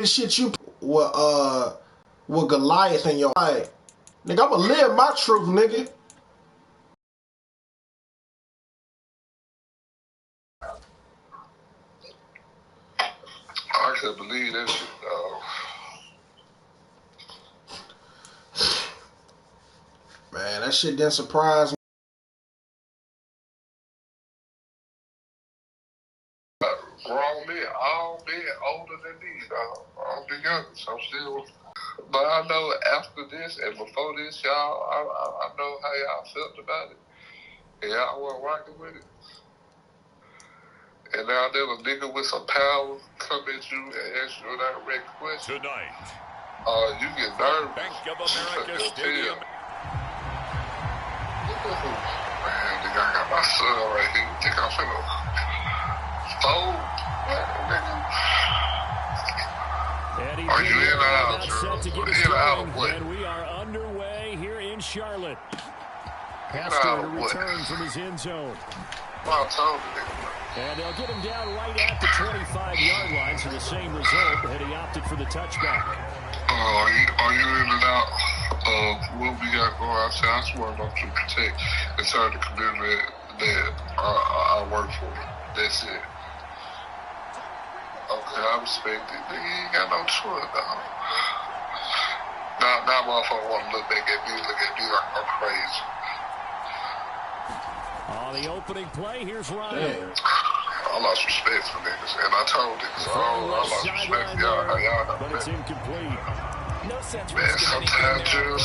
This shit you with Goliath in your life. Nigga, I'ma live my truth, nigga. I can't believe that shit, dog. Man, that shit didn't surprise me. Grown men, all men older than me, dog. I'm the youngest. I'm still. But I know after this and before this, y'all, I know how y'all felt about it. And y'all weren't rocking with it. And now there's a nigga with some power come at you and ask you a direct question. Tonight. You get nervous. Bank of America Stadium. Man, nigga, I got my son right here. You think I'm finna fold? Are you in or out, Drew? In or out of what? And we are underway here in Charlotte. Pastor to return from his end zone. Well, I told you, nigga. And they'll get him down right at the 25-yard line, so the same result, and he opted for the touchback. Are you in and out of what we got going on? I just want to protect and serve the community that I work for. That's it. Okay, I respect it. Nigga, you ain't got no choice, dog. Now motherfucker want to look back at me like I'm crazy. On the opening play, here's Ryan. Damn. I lost respect for niggas, and I told niggas, I lost respect for y'all. Y'all know but it's that. incomplete. No sense Man, sometimes you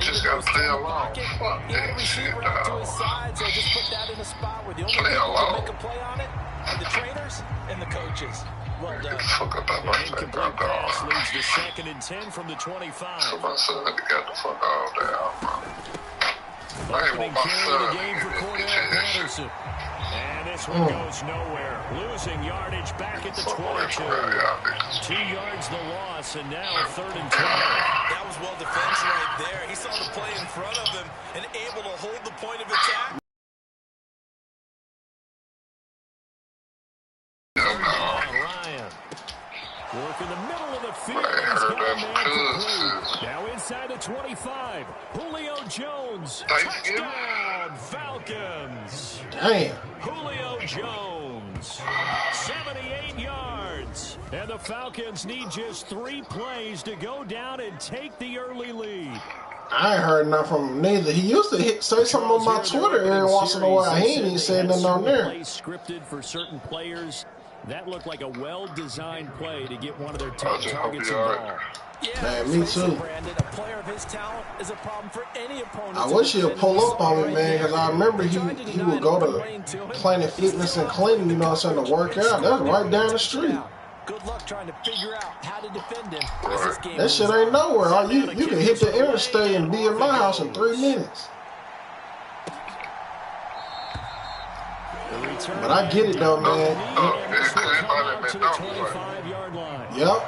just gotta play along. Fuck that shit, dog. To his side, so just put that in a spot where the only Play people along. who make a play on it are the trainers and the coaches. Well Get done. the fuck up out my face, Incomplete pass dog. leads to 2nd and 10 from the 25. So my son got the fuck all down, bro. I ain't want my Carry son the to game for get Carolina that shit. Patterson. And this one goes nowhere. Losing yardage back at the 22. 2 yards the loss, and now 3rd and 12. That was well defense right there. He saw the play in front of him and able to hold the point of attack. Ryan. Work in the middle of the field. He's got a man complete. Now inside the 25. Julio Jones. Touchdown, Falcons. Damn. Julio Jones. 78 yards. And the Falcons need just 3 plays to go down and take the early lead. I ain't heard nothing from him neither. He used to say something on my Twitter every once in a while. He ain't even said nothing on there. Scripted for certain players. That looked like a well-designed play to get one of their top targets involved. Yeah, Man, me too. Brandon, a player of his talent is a problem for any opponent. I wish he'd pull up on me, man, because I remember he would go to Planet Fitness and Clinton, you know what I'm saying, to work out. That's right down the street. Good luck trying to figure out how to defend him. That shit ain't nowhere. You can hit the interstate and be in my house in 3 minutes. But I get it though, man. To the 25-yard line. Yep.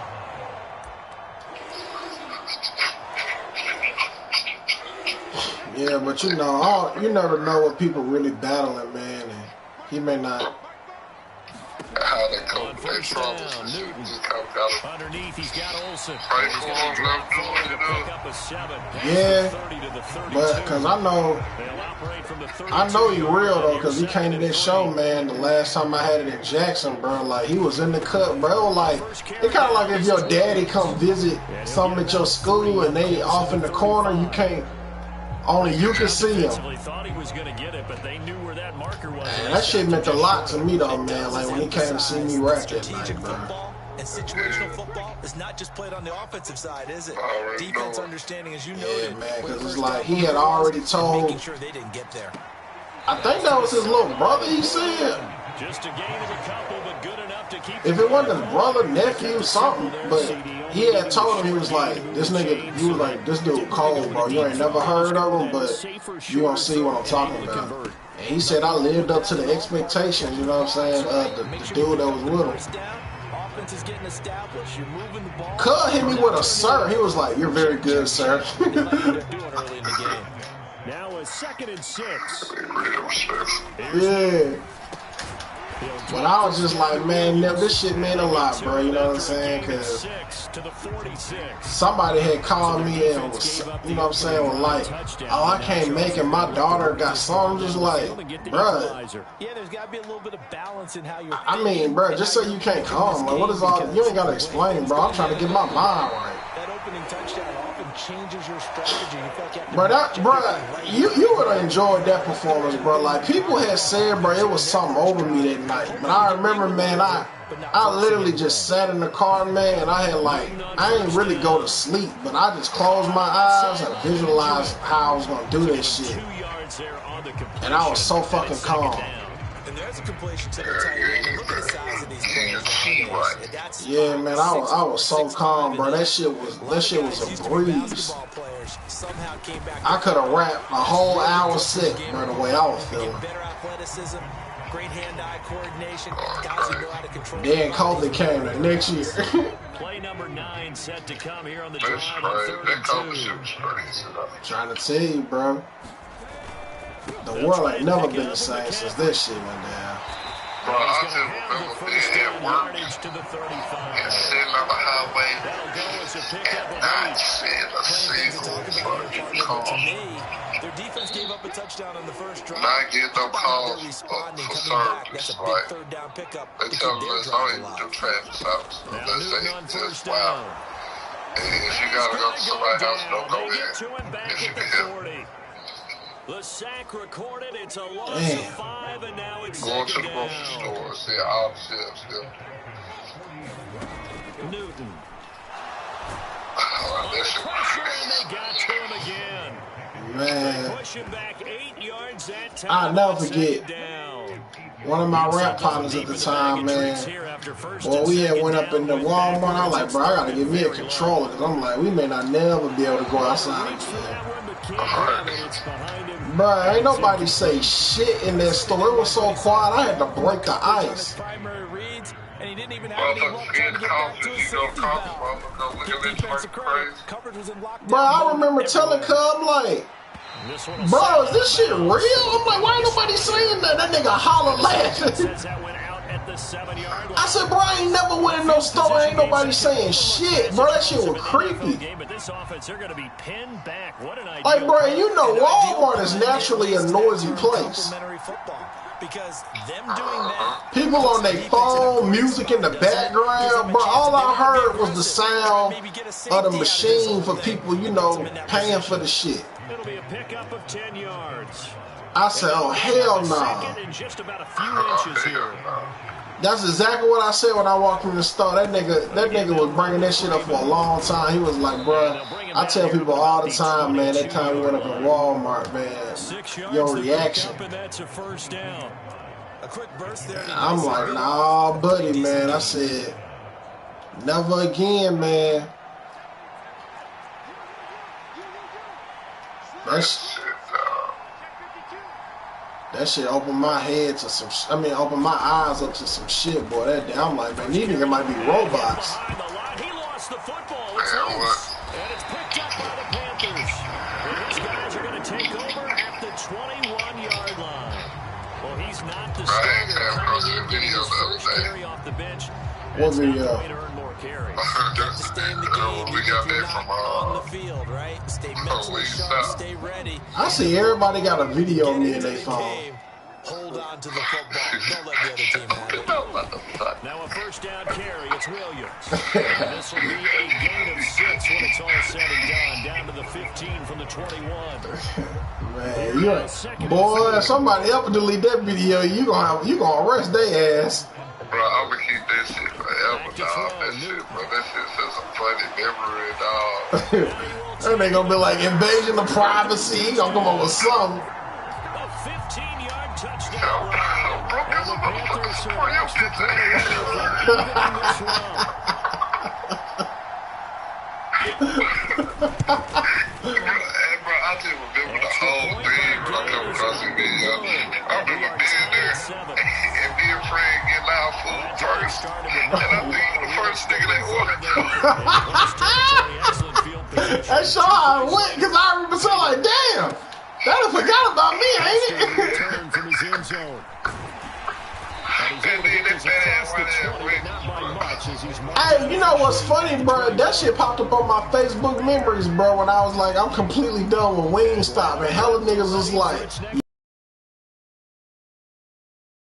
Yeah, but you know, you never know what people really battling, man. And he may not. How they cope their troubles. Underneath, he's got Olsen. Pray for him, let him do what he do. Pick up a 7. Yeah, but because I know he real though, because he came to this show, man. The last time I had it in Jackson, bro, like he was in the cut, bro. Like it kind of like if your daddy come visit something at your school and they off in the corner, you can't. Only you can see him. Thought he was gonna get it, but they knew where that marker was. Man, that shit meant a lot to me though, man. Like when he came to see me rap that night, bro. And situational football is not just played on the offensive side, is it? Defense understanding, as you noted. Yeah, man, because it's like he had already told. Making sure they didn't get there. I think that was his little brother. He said. Just a gain of a couple, but good enough to keep. If it wasn't his brother, nephew, something, but he had told him, he was like, this nigga, he was like, this dude cold, bro. You ain't never heard of him, but you gonna see what I'm talking about. And he said I lived up to the expectations, you know what I'm saying, the dude that was with him. Offense is getting established. You're moving the ball. Cud hit me with a sir. He was like, you're very good, sir. Now a 2nd and 6. Yeah. But I was just like, man, this shit meant a lot, bro. You know what I'm saying? Because somebody had called me and was, you know what I'm saying, was like, oh, I can't make it. My daughter got something. I'm just like, bro. Yeah, there's got to be a little bit of balance in how you're I mean, bro, just so you can't come. Like, what is all? You ain't got to explain, bro. I'm trying to get my mind right. That opening touchdown often changes your strategy. You feel like you have to you would have enjoyed that performance, bro. Like, people had said, bro, it was something over me that night. But I remember, man, I literally just sat in the car, man, and I ain't really go to sleep, but I just closed my eyes and visualized how I was going to do this shit. And I was so fucking calm. And there's a completion to the tight end. Look at the size of these players. Yeah, man, I was so calm, bro. That shit was a breeze. I could have rapped a whole hour set, bro, the way I was feeling. Better athleticism, great hand-eye coordination, guys who know how to control. Then COVID came the next year. Play number 9 set to come here on the drive. That COVID shit was crazy. Trying to tell you, bro. The world ain't never been the same since that shit went down. Bro, I just remember being at work and sitting on the highway and not seeing a single fucking call. Their defense gave up a touchdown on the first drive. Not getting no calls for service. Like, they tell us don't even do traffic stops unless they just wow. And if you gotta go to somebody's house, don't go in if you can help. The sack recorded, it's a loss of 5, and now it's going to the grocery store, see all the shelves here. Newton. Pressure, and they got to him again. Man, Push him back 8 yards that time. I'll never forget one of my rap partners at the time, man. Well, we had went up in the Walmart. I was like, bro, I gotta get me a controller, because I'm like, we may not never be able to go outside again. Bro, ain't nobody say shit in that store. It was so quiet, I had to break the ice. And he didn't even have any luck trying to get back to his safety valve. Bro, I remember telling Cub, like, bro, is this shit real? I'm like, why ain't nobody saying that? That nigga holler laughing. I said, bro, I ain't never went in no store. Ain't nobody saying shit, bro. That shit was creepy. Like, bro, you know, Walmart is naturally a noisy place. Because them doing that, people on their phone, music in the background, bro. All I heard was the sound of the machine for people, you know, paying for the shit. It'll be a pickup of 10 yards. I said, oh, hell no. In just about a few inches here. That's exactly what I said when I walked in the store. That nigga was bringing that shit up for a long time. He was like, bro, I tell people all the time, man, that time we went up in Walmart, man, your reaction. I'm like, nah, buddy, man. I said, never again, man. That shit opened my head to some. Opened my eyes up to some shit, boy. That day, I'm like, man, these niggas might be robots. He lost the football. It's loose, and it's picked up by the Panthers. And these guys are going to take over at the 21-yard line. Well, he's not the starter coming in, getting his first carry off the bench. What video? We got that from on the field, right? Stay mentally sharp, stay ready. I see everybody got a video of me in their phone. Hold on to the football. Don't let the other team have it. Now a first down carry. It's Williams. And this will be a gain of 6 when it's all said and done. Down to the 15 from the 21. Man, boy, if somebody else delete that video, you gonna arrest their ass. Bro, I'm gonna keep that shit forever, dog. That shit, bro. That shit's just a funny memory, dog. That ain't gonna be like invasion of privacy. He gonna come up with something. A 15-yard touchdown run. Bro, this is a motherfucking sport. You get Bro, I just remember the whole thing when I come across the video. I remember being there and me and Fred getting our food first. And I think the first nigga that ordered. That's how I went, because I remember saying, like, damn, that forgot about me, ain't it? he's able to get this across the 20, but not by much as he's Hey, you know what's funny, bro? That shit popped up on my Facebook memories, bro, when I was like, I'm completely done with Wingstop, and hella niggas was like,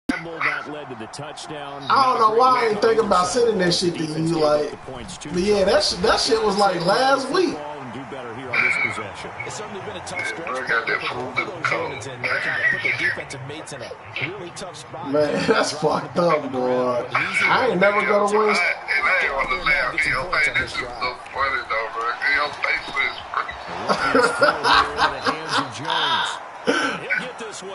that led to the touchdown. I don't know why I ain't think about sending that shit to you, like, but yeah, that shit was like last week. It's certainly been a tough stretch. Man, that's fucked up, boy. I ain't never go to Wings. And I ain't on the left. You know, man, this is so funny, though, bro. Your face is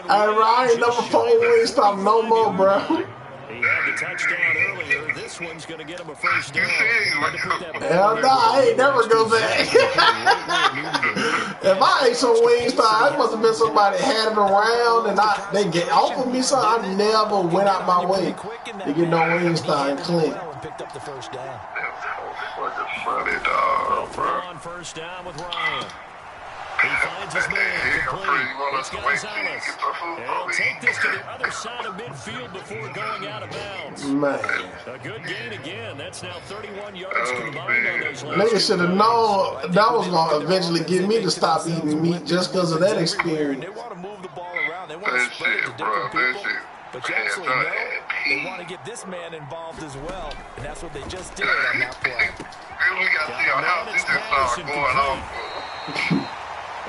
I ain't never playing Wingstop no more, bro. He had the touchdown earlier. This one's going to get him a first down. Hell no, I ain't never go back. If I ate some Wingstop, it must have been somebody had it around and they get offered me something. I never went out my way to get no Wingstop and Clint. Picked up the first down. fucking funny, dog, bro. On first down with Ryan. He finds his man complete. It's Gonzalez. He'll take this to the other side of midfield before going out of bounds. Man. A good gain again. That's now 31 yards combined on those last. Niggas should have known that was going to eventually get me to stop eating meat just because of that experience. They want to move the ball around. They want That to spread it to shit, bro. different That people. shit. But you actually know they want to get this man involved as well. And that's what they just did on that play. We got to see our house. This just started going on.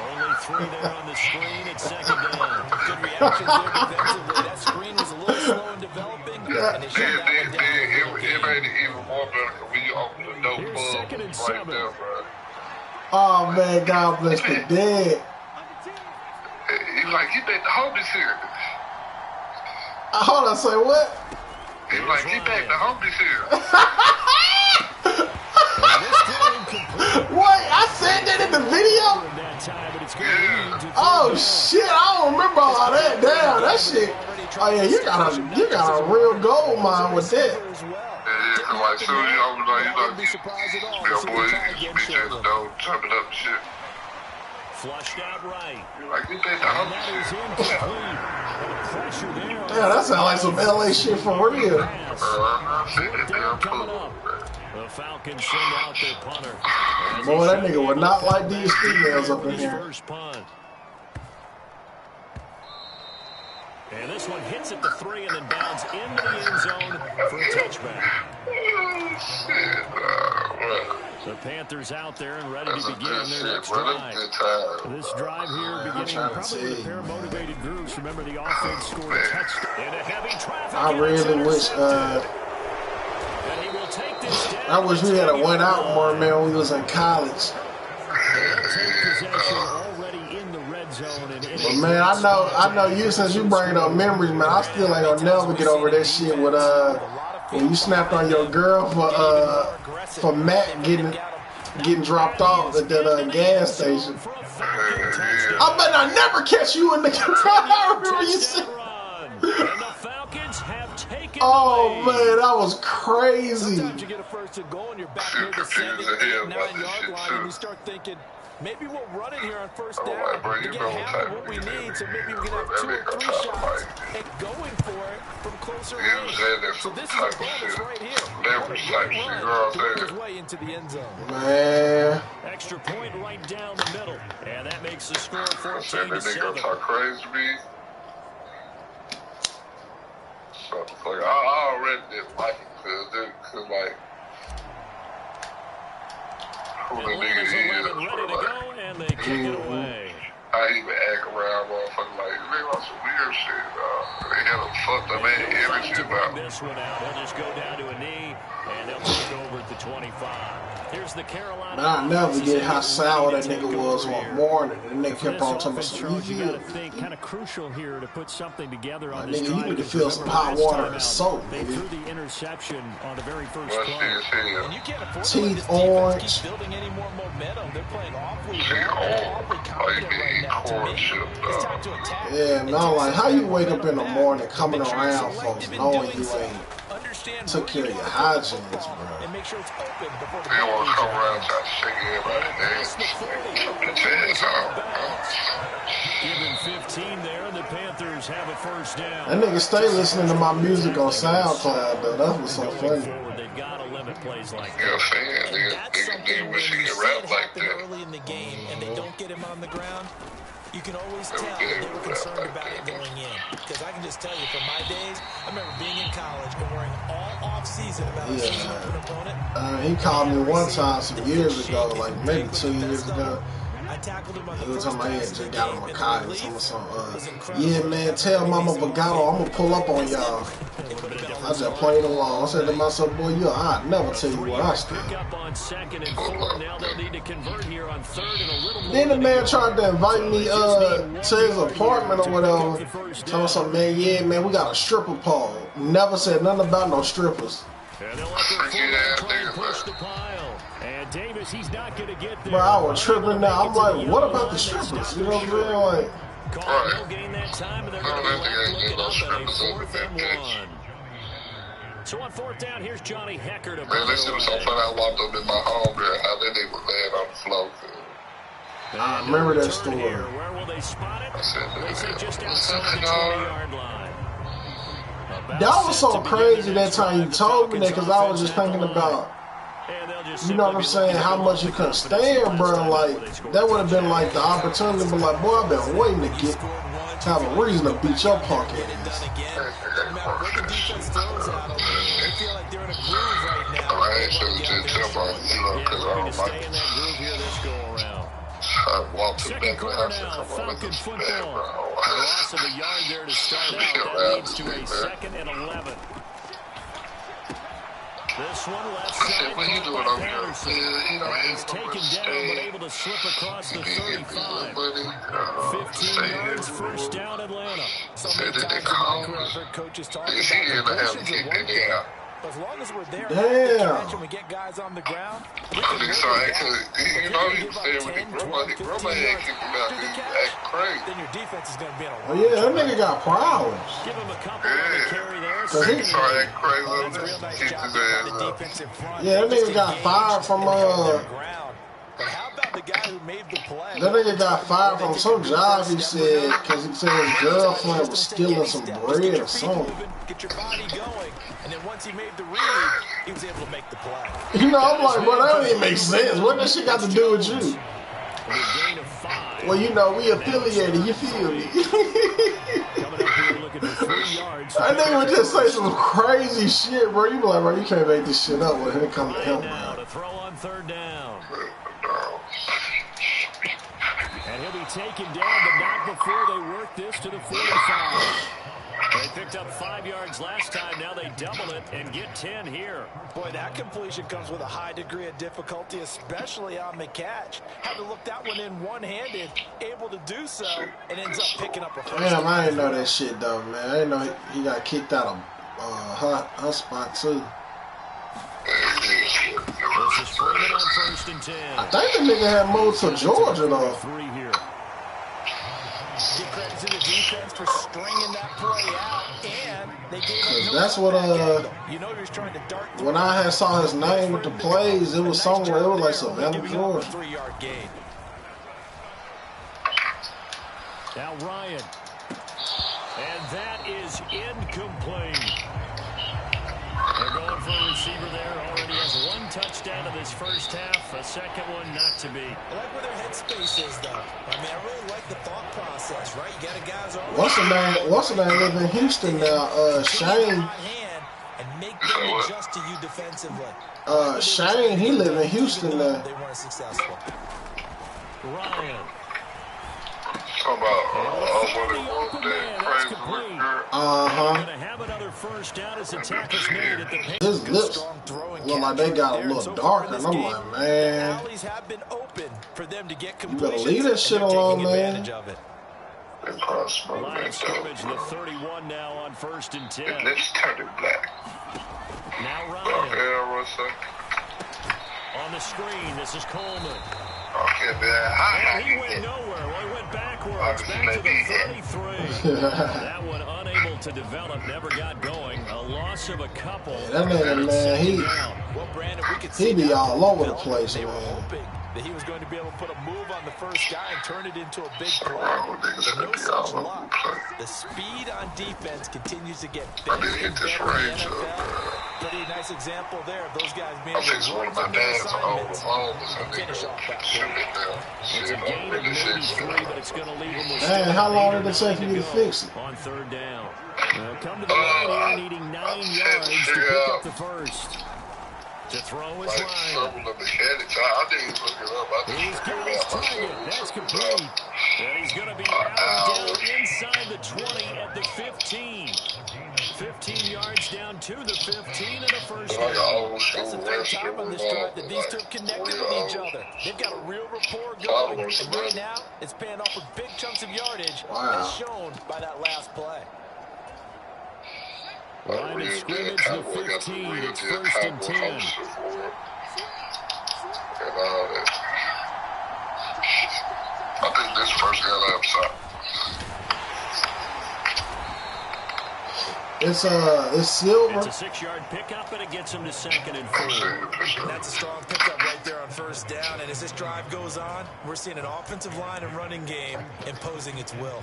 Only 3 there on the screen at second down. Good reaction there defensively. That screen was a little slow in developing. And they shut that one down. It made it even more better when you open the dope Here's second and 7. right there, bro. Oh, man, God bless the dead. He's like, you bet the homies here. Hold on, say what? He's like, you bet the homies here. What? I said that in the video? Oh shit, I don't remember all that. Damn, that shit. Oh yeah, you got a real gold mine with that. Yeah, cause like soon as you open up, you know, your boy, you be just dope, jumping up and shit. Flushed out right. Like, you bet the homies here. Yeah, that sounds like some LA shit for real. The Falcons send out their punter. Boy, that nigga would not like these females up in here. First punt. And this one hits at the 3 and then bounds into the end zone for a touchback. The Panthers out there and ready to begin their next drive. This drive here beginning probably with a pair of motivated groups. Remember, the offense scored a touchdown in a heavy traffic. I really wish, I wish we had a went out more, man, when we was in college. But man, I know you, since you bringing up memories, man, I still ain't gonna never get over that shit with when you snapped on your girl for Matt getting dropped off at that gas station. I bet I never catch you in the I remember you said. Oh man, that was crazy. Sometimes you get a first and goal and you're back near the 7, 8, 9-yard line and you start thinking, maybe we'll run it here on first down to get half of what we need, so maybe we can have 2 or 3 shots at going for it from closer range. So this is a bonus right here. Work his way into the end zone. Man. Extra point right down the middle, and that makes the score 14-7. That nigga talk crazy to me. I already didn't like it because like, who the nigga is, and they kick it away. I even act around, motherfucker, like, they want some weird shit, they had a fucked up man every shit about. This one out, he'll just go down to a knee, and they'll take over at the 25. Here's the Carolina. Man, I'll never forget how sour that nigga was one morning, and they kept on talking about some you gotta think kind of crucial here to put something together on like, this nigga, drive. you need to fill some hot water and soap, They nigga. threw the interception on the very first Well, play. And you can't afford to Teeth let this orange. defense keep building any more momentum. They're playing awfully Shit well. They're awfully old. confident right now. To me, it's time to attack. Yeah, man, I'm like, how you wake up in the morning coming around folks knowing you ain't took care of your hygiene, bro. And make sure it's open before the They ball want to is come out. around trying to shake everybody's hands. Put your hands out. Give him 15 there, and the Panthers have a first down. That nigga stay listening to my music on SoundCloud, though. That was so funny. They've got to limit plays like that. Yeah, fan. That's something when you see it rap like happen that. early in the game and they don't get him on the ground. You can always tell that they were concerned about it going in. Because I can just tell you, from my days, I remember being in college and worrying all off-season about a season open opponent. He called me one time some years ago, like maybe 2 years ago. I tackled him on the He was first talking about he had pass just of the got game, on my and car. the He was relief talking yeah, man, tell Mama Bagato I'm going to pull up on y'all. I just played along. I said to myself, boy, I'd never tell you where I stand. Then the man tried to invite me to his apartment or whatever. Tell me something, man, yeah, man, we got a stripper pole. Never said nothing about no strippers. Bro, I was tripping now. I'm like, what about the strippers? You know what I'm saying? Like, So on fourth down, here's Johnny Hecker to man, this shit was so funny. I walked up in my home there. How they were laying on the floor. I remember that story. Where will they spot it? They say just outside the 20-yard line. That was so crazy that time you told me that, because I was just thinking about, you know what I'm saying, how much you couldn't stand, bro. Like, that would have been like the opportunity to be like, boy, I've been waiting to have a reason to beat your punk ass. I ain't sure to tell my, because I don't like it. I walked to the back of the house and come on, this is bad, bro. Loss of a yard there to start out. That leads to a 2nd and 11. This one left side. What you doing over here? He's taken down, but able to slip across the 35. 15 yards, first down, Atlanta. So many times in my career, coaches talk about completions are one thing. As long as we're there, and we get guys on the ground. You know, he said with the grandma had kicked him out. He act crazy. Then your defense is going to be in a Oh, yeah, that nigga got problems. Give him a couple on the carry there. He started acting crazy on that. Kicked his ass up. Yeah, that nigga got fired from, But how about the guy who made the play? that nigga got fired from some job, he said, because he said his girlfriend was stealing some bread or something. Get your body going. And then once he made the read, he was able to make the play. You know, I'm like, bro, that don't even make sense. What that shit got to do with you? Well, you know, we affiliated, you feel me? That nigga would just say some crazy shit, bro. You be like, bro, you can't make this shit up when it comes to him, Now bro. to throw on third down. And he'll be taken down, but not before they work this to the 45. They picked up 5 yards last time. Now they double it and get 10 here. Boy, that completion comes with a high degree of difficulty, especially on the catch. Had to look that one in one-handed, able to do so, and ends up picking up a first. Damn, I didn't know that shit, though, man. I didn't know he got kicked out of her spot, too. This is Freeman on 1st and 10. I think the nigga had moved to Georgia, though. 3 here. Give credit to the defense for stringing that play out, and they gave him no that's what, you know he was trying to dart when I had saw his name with the plays, it was somewhere, it was like Savannah, Georgia. 3-yard gain. Now Ryan. And that is incomplete. They're going for a receiver there. Already has 1 touchdown in this first half. A second one not to be. I like where their headspace is, though. I mean, I really like the thought process, right? You got a guy's already. What's the name live in Houston now? Shane. And make them adjust to you defensively. Shane, he live in Houston now. They weren't successful. Ryan. Talking about crazy work. Gonna have another first down as the tackle's made at the pace. His lips look like they got a little darker, and I'm like, man, alleys have been open for them to get you better completions, leave that shit and they're alone, taking man. advantage of it. Line of scrimmage, the 31 now on 1st and 10. Let's turn it black. Now Ryan on the screen. This is Coleman. Okay, man. He went nowhere. Well, he went backwards. Back to the 33. That one unable to develop. Never got going. A loss of a couple. That nigga, man, he be all over the place, man. that he was going to be able to put a move on the first guy and turn it into a big play. But no such luck. The speed on defense continues to get better and better in the NFL. Pretty nice example there of those guys being able to run from their assignments and finish off that play. It's a gain of maybe 3, but it's going to leave them with. Man, how long did it take you to fix it? On third down. Come to the line here, needing 9 yards to pick up the first. To throw his line. He's got his target. That's complete. And he's going to be down inside the 20 at the 15. 15 yards down to the 15 and a first down. That's the third time on this drive that these two have connected with each other. They've got a real rapport going. And right now, it's paying off with big chunks of yardage, as shown by that last play. Line of scrimmage, the 15. It's first and 10. I think this first guy outside. It's silver. It's a 6-yard pickup, and it gets him to 2nd and 4. That's a strong pickup right there on first down. And as this drive goes on, we're seeing an offensive line and running game imposing its will.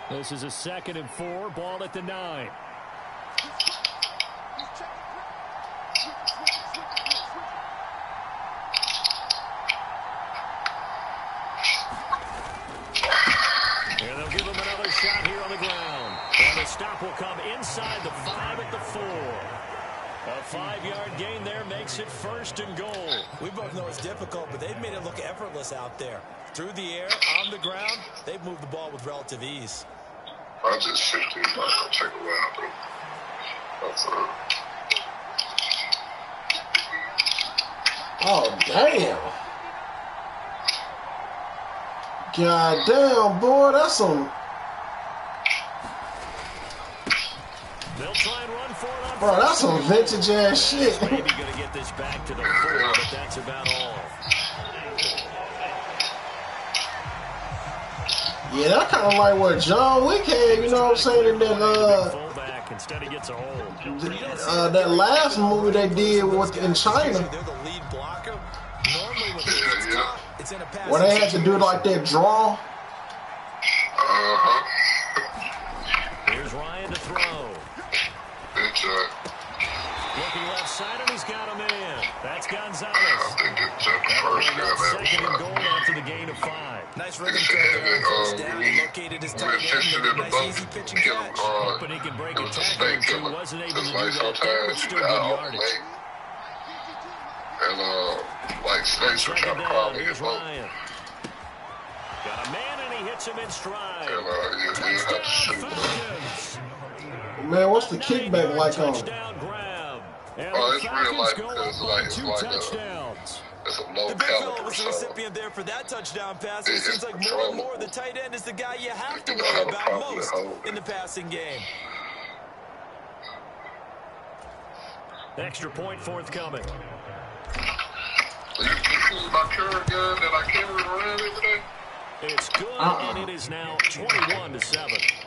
This is a 2nd and 4. Ball at the 9. And they'll give him another shot here on the ground. And the stop will come inside the 5 at the 4. A 5-yard gain there makes it first and goal. We both know it's difficult, but they've made it look effortless out there. Through the air, on the ground, they've moved the ball with relative ease. I just 15 miles. I'll take a while, though. Oh, damn. God damn, boy, that's some. They'll try and run for it on Bro, that's some vintage ass shit. Maybe going to get this back to the 4, but that's about all. Yeah, that kind of like what John Wick had, you know what I'm saying, in that fullback instead he gets a hold. That last movie they did in China. They're the lead blocker. Normally when it's tough, it's in a pass. Where they had to do like that draw. Here's Ryan to throw. Looking left side, and he's got a man. That's Gonzalez. Second and goal after the gain of 5. Nice rhythm check there on first down. He located his tight end. Made a nice easy pitch and catch. Hoping he can break a tackle, wasn't able to do that there, but still good yardage. And like snakes are trying to call me. Here's Ryan. Got a man, and he hits him in stride. And Falcons. Man, what's the kickback like on? Touchdown grab. And it's the real life Falcons go because up like by it's 2 like touchdowns. it's a low The big fella caliber. was the recipient there for that touchdown pass. It It's seems like more and trouble. more the tight end is the guy you have to You know worry how to about properly most hold it. in the passing game. Extra point forthcoming. You see my current gun that I carry around every day? It's good, and it is now 21-7.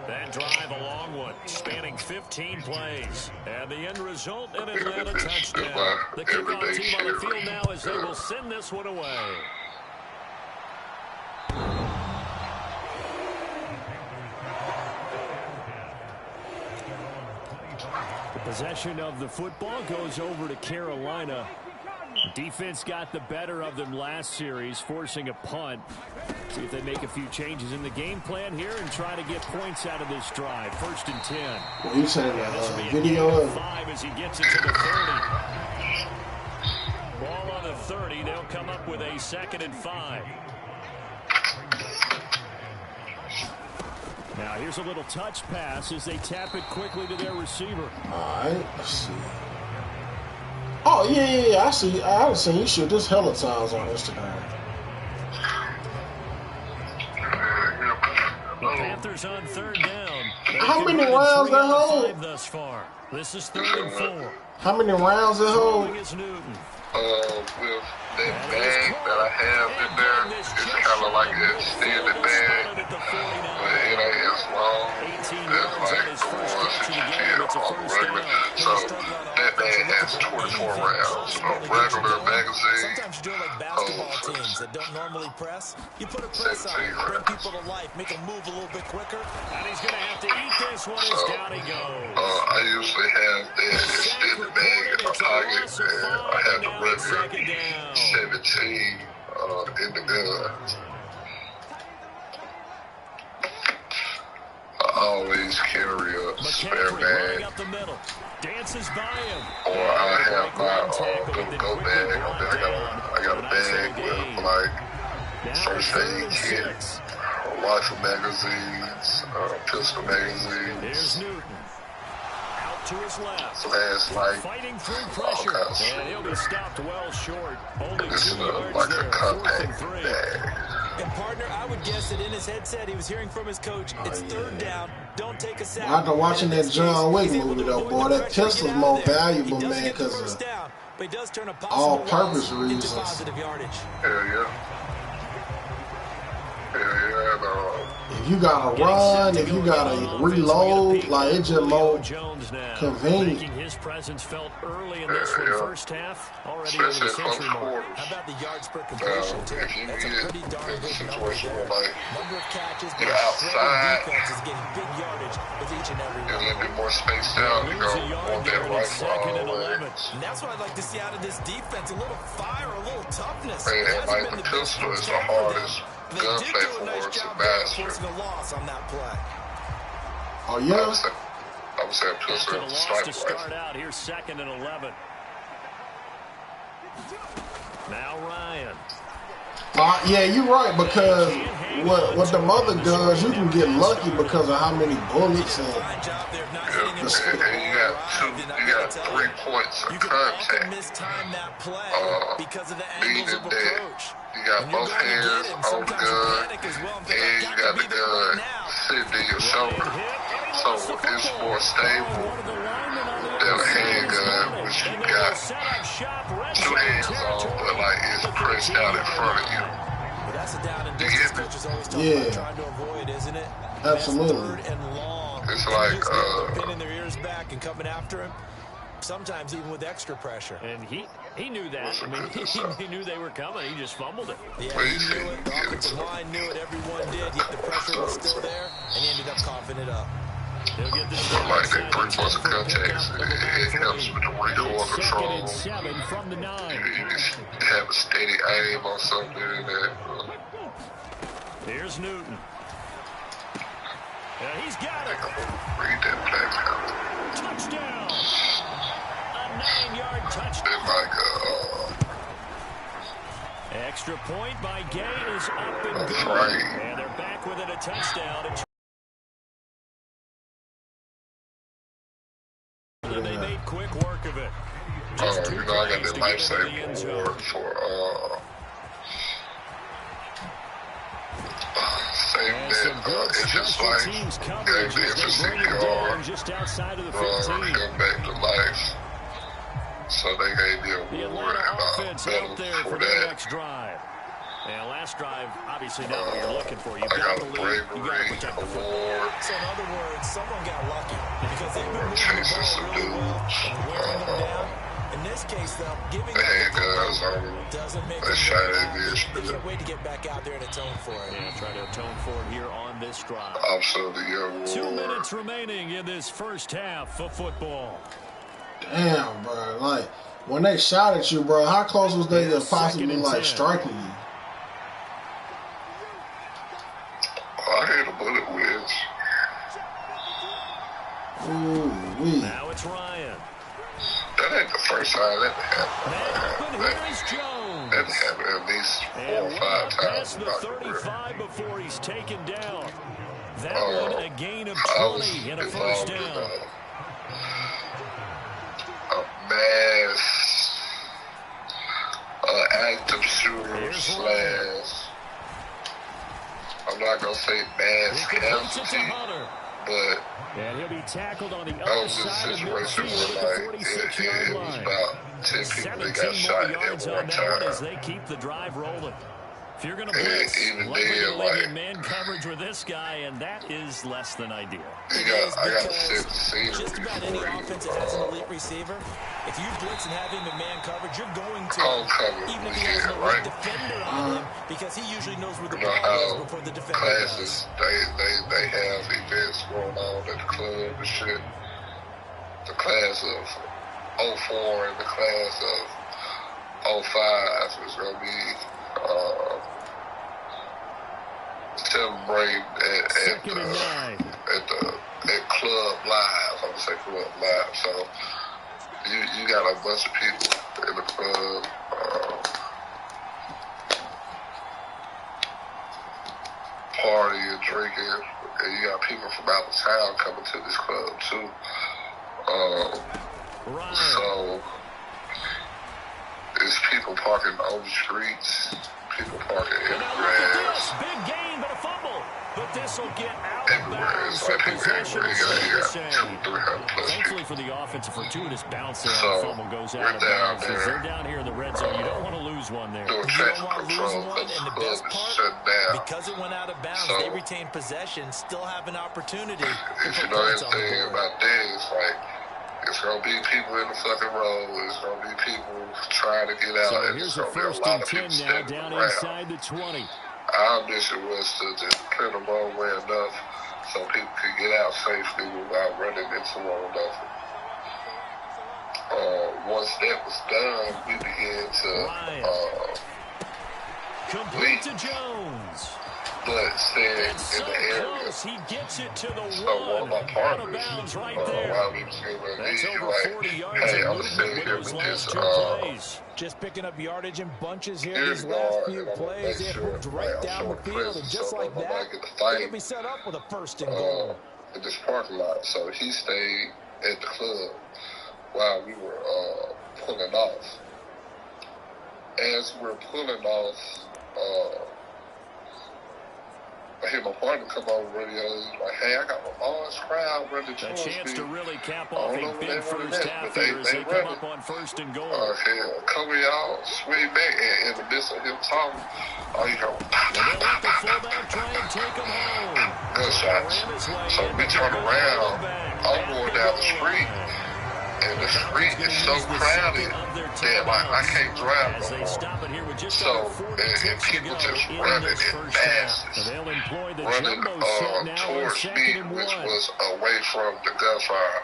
That drive a long one, spanning 15 plays. And the end result, an Atlanta touchdown. The kickoff team on the field now as they will send this one away. The possession of the football goes over to Carolina. Defense got the better of them last series, forcing a punt. See if they make a few changes in the game plan here and try to get points out of this drive. 1st and 10. Well, you saying This will be a video gain of of 5 as he gets it to the 30. Ball on the 30. They'll come up with a 2nd and 5. Now here's a little touch pass as they tap it quickly to their receiver. All right, let's see. Oh, yeah, I see. I've seen you shoot this hella times on Instagram. The Panthers on 3rd down. How many rounds they hold? Thus far. This is 3rd and 4. How many rounds they hold? Throwing is Newton. With that bag that I have in there, it's kind of like an extended bag, but it ain't as long long. That's like the ones that you did on regular. So that man has 24 rounds. A regular magazine sometimes you do it like basketball teams that don't normally press. You put a press on, bring people to life, make them move a little bit quicker. And he's going to have to eat this one as down he goes. I usually have that extended bag in my pocket, and I have the regular 17 in the gun. I always carry a spare bag, dances by him. or I have my go bag. I got a bag with like first aid kit, rifle magazines, pistol magazines. There's Newton. Out to his left. Flashlight, Fighting through all pressure. kinds of And he'll be stopped well short. Only This is 2 yards like there. a 4th and compact 3. bag. And partner, I would guess that in his headset, he was hearing from his coach, it's third down, don't take a sack. After watching that John Wick movie, though, boy, that pistol's more valuable, man, because of all-purpose reasons. Hell yeah. If you gotta run, if you gotta reload, like it's just more convenient. Making his presence felt early in this one, first half, already over the century mark. How about the yards per completion, too? That's a pretty darn good number there. Number of catches, but outside, defense is getting big yardage with each and every a little bit more spaced out, you go on that rifle all the way. And that's what I'd like to see out of this defense, a little fire, a little toughness. And like the pistol is the hardest gunplay for us to master. Forcing a loss on that play. Oh, yeah? I would say a pistol After the is loss sniper to start rifle. out, here's 2nd and 11. Now Ryan. Yeah, you're right, because what the mother does, you can get lucky because of how many bullets and And you got 3 points of contact. Meaning that you got both hands on the gun, and you got the gun sitting in your shoulder. So it's more stable than a handgun, which you got 2 hands on, but like it's pressed out in front of you. That's a down and You distance get me? coaches always talk Yeah. about trying to avoid, isn't it? Absolutely. That's 3rd and long. It's like, pinning their ears back and coming after him. Sometimes even with extra pressure. And he knew that. I mean, he knew they were coming. He just fumbled it. Yeah, he knew it. The offensive line knew it. Everyone did. Yet the pressure was still there, and he ended up coughing it up. He'll get this like that 3 points of contact, it helps with the recoil control. 2nd and 7 from the 9. You just have a steady aim on something and that. Here's Newton. He's got it. Read that play out. Touchdown. A 9-yard touchdown. It's like Extra point by Gay is up and good. right. And they're back with it, a touchdown. And they made quick work of it. Just 2 you know, I got plays that to life get into the saving end zone. award for saying that it's just like gave the extra CPR, just outside of the run 15. him back to life. So they gave the The award Atlanta and offense medal out there for for their that. next drive. And last drive, obviously not what you're looking for. You've I got got a the lead. You got to bravery protect the football. award. So in other words, someone got lucky because they've been moving the Chasing ball some really well dudes. and wearing them down. In this case, though, giving The up the handguns on football doesn't make that them shot go at back. this. They can't wait to get back out there and atone for it. Yeah, try to atone for it here on this drive. Officer of the Year award. 2 minutes remaining in this first half of football. Damn, bro. Like, when they shot at you, bro, how close was they to possibly, like, striking you? I hit a bullet with. Ooh, wee. Now it's Ryan. That ain't the first time that happened. Now open, here is Jones. That happened at least 4 or 5 times. Past in the my career. 35 before he's taken down. That one a gain of I was 20 and a involved first in down. a mass active shooter slash. I'm not gonna say mass casualty, but And he'll be tackled on the that other was a side of situation midfield where at the like 46-yard it was line. about 10 people that 17 got more shot yards at on one that one time. as they keep the drive rolling. If you're going to blitz, likely to leave in man coverage with this guy, and that is less than ideal. I got to set the scene. Just about any offense that has an elite receiver, if you blitz and have him in man coverage, you're going to, even if he has an elite defender on him, because he usually knows where the ball is before the defender classes, does. They have events going on at the club and shit. The class of 04 and the class of 05 is going to be celebrating at Club Live. I'm gonna say Club Live. So you got a bunch of people in the club. Partying, drinking, and you got people from out of town coming to this club too. So it's people parking on the streets. People parking in the grass. Big gain, but a fumble. But this will get out everywhere. It's like people everywhere. You got 200-300 plus Thankfully people. for the offense, a fortuitous bounce there. So, the fumble goes out of bounds. They're down here in the red zone. You don't want to lose one there. Doing traffic control because the club is shut down. Because it went out of bounds, they retain possession, still have an opportunity. If you know anything about that, it's like it's going to be people in the fucking road. It's going to be people trying to get out. So and here's it's a going to be first a lot and of people 10 now standing down around. inside the 20. Our mission was to just clear the roadway enough so people could get out safely without running into one another. Once that was done, we began to complete to Jones. But staying in the area. He gets it to the so one of my partners, right while we was getting ready, like, hey, I'm sitting here with this, just picking up yardage in bunches here these last few plays. They have moved right down the field, and just like that, they're going to be set up with a first and goal. In this parking lot. So he stayed at the club while we were pulling off. As we're pulling off, I hear my partner come over the radio. He's like, hey, I got a large crowd running towards me. A chance to really cap off a big first half here as they come up on first and goal. Hell, come here, y'all, swing back. And in the midst of him talking, you go, gunshots. So we turn around, I'm going down the street, and the street is so crowded that like I can't drive no more. So and people just running in masses, running towards me, which was away from the gunfire.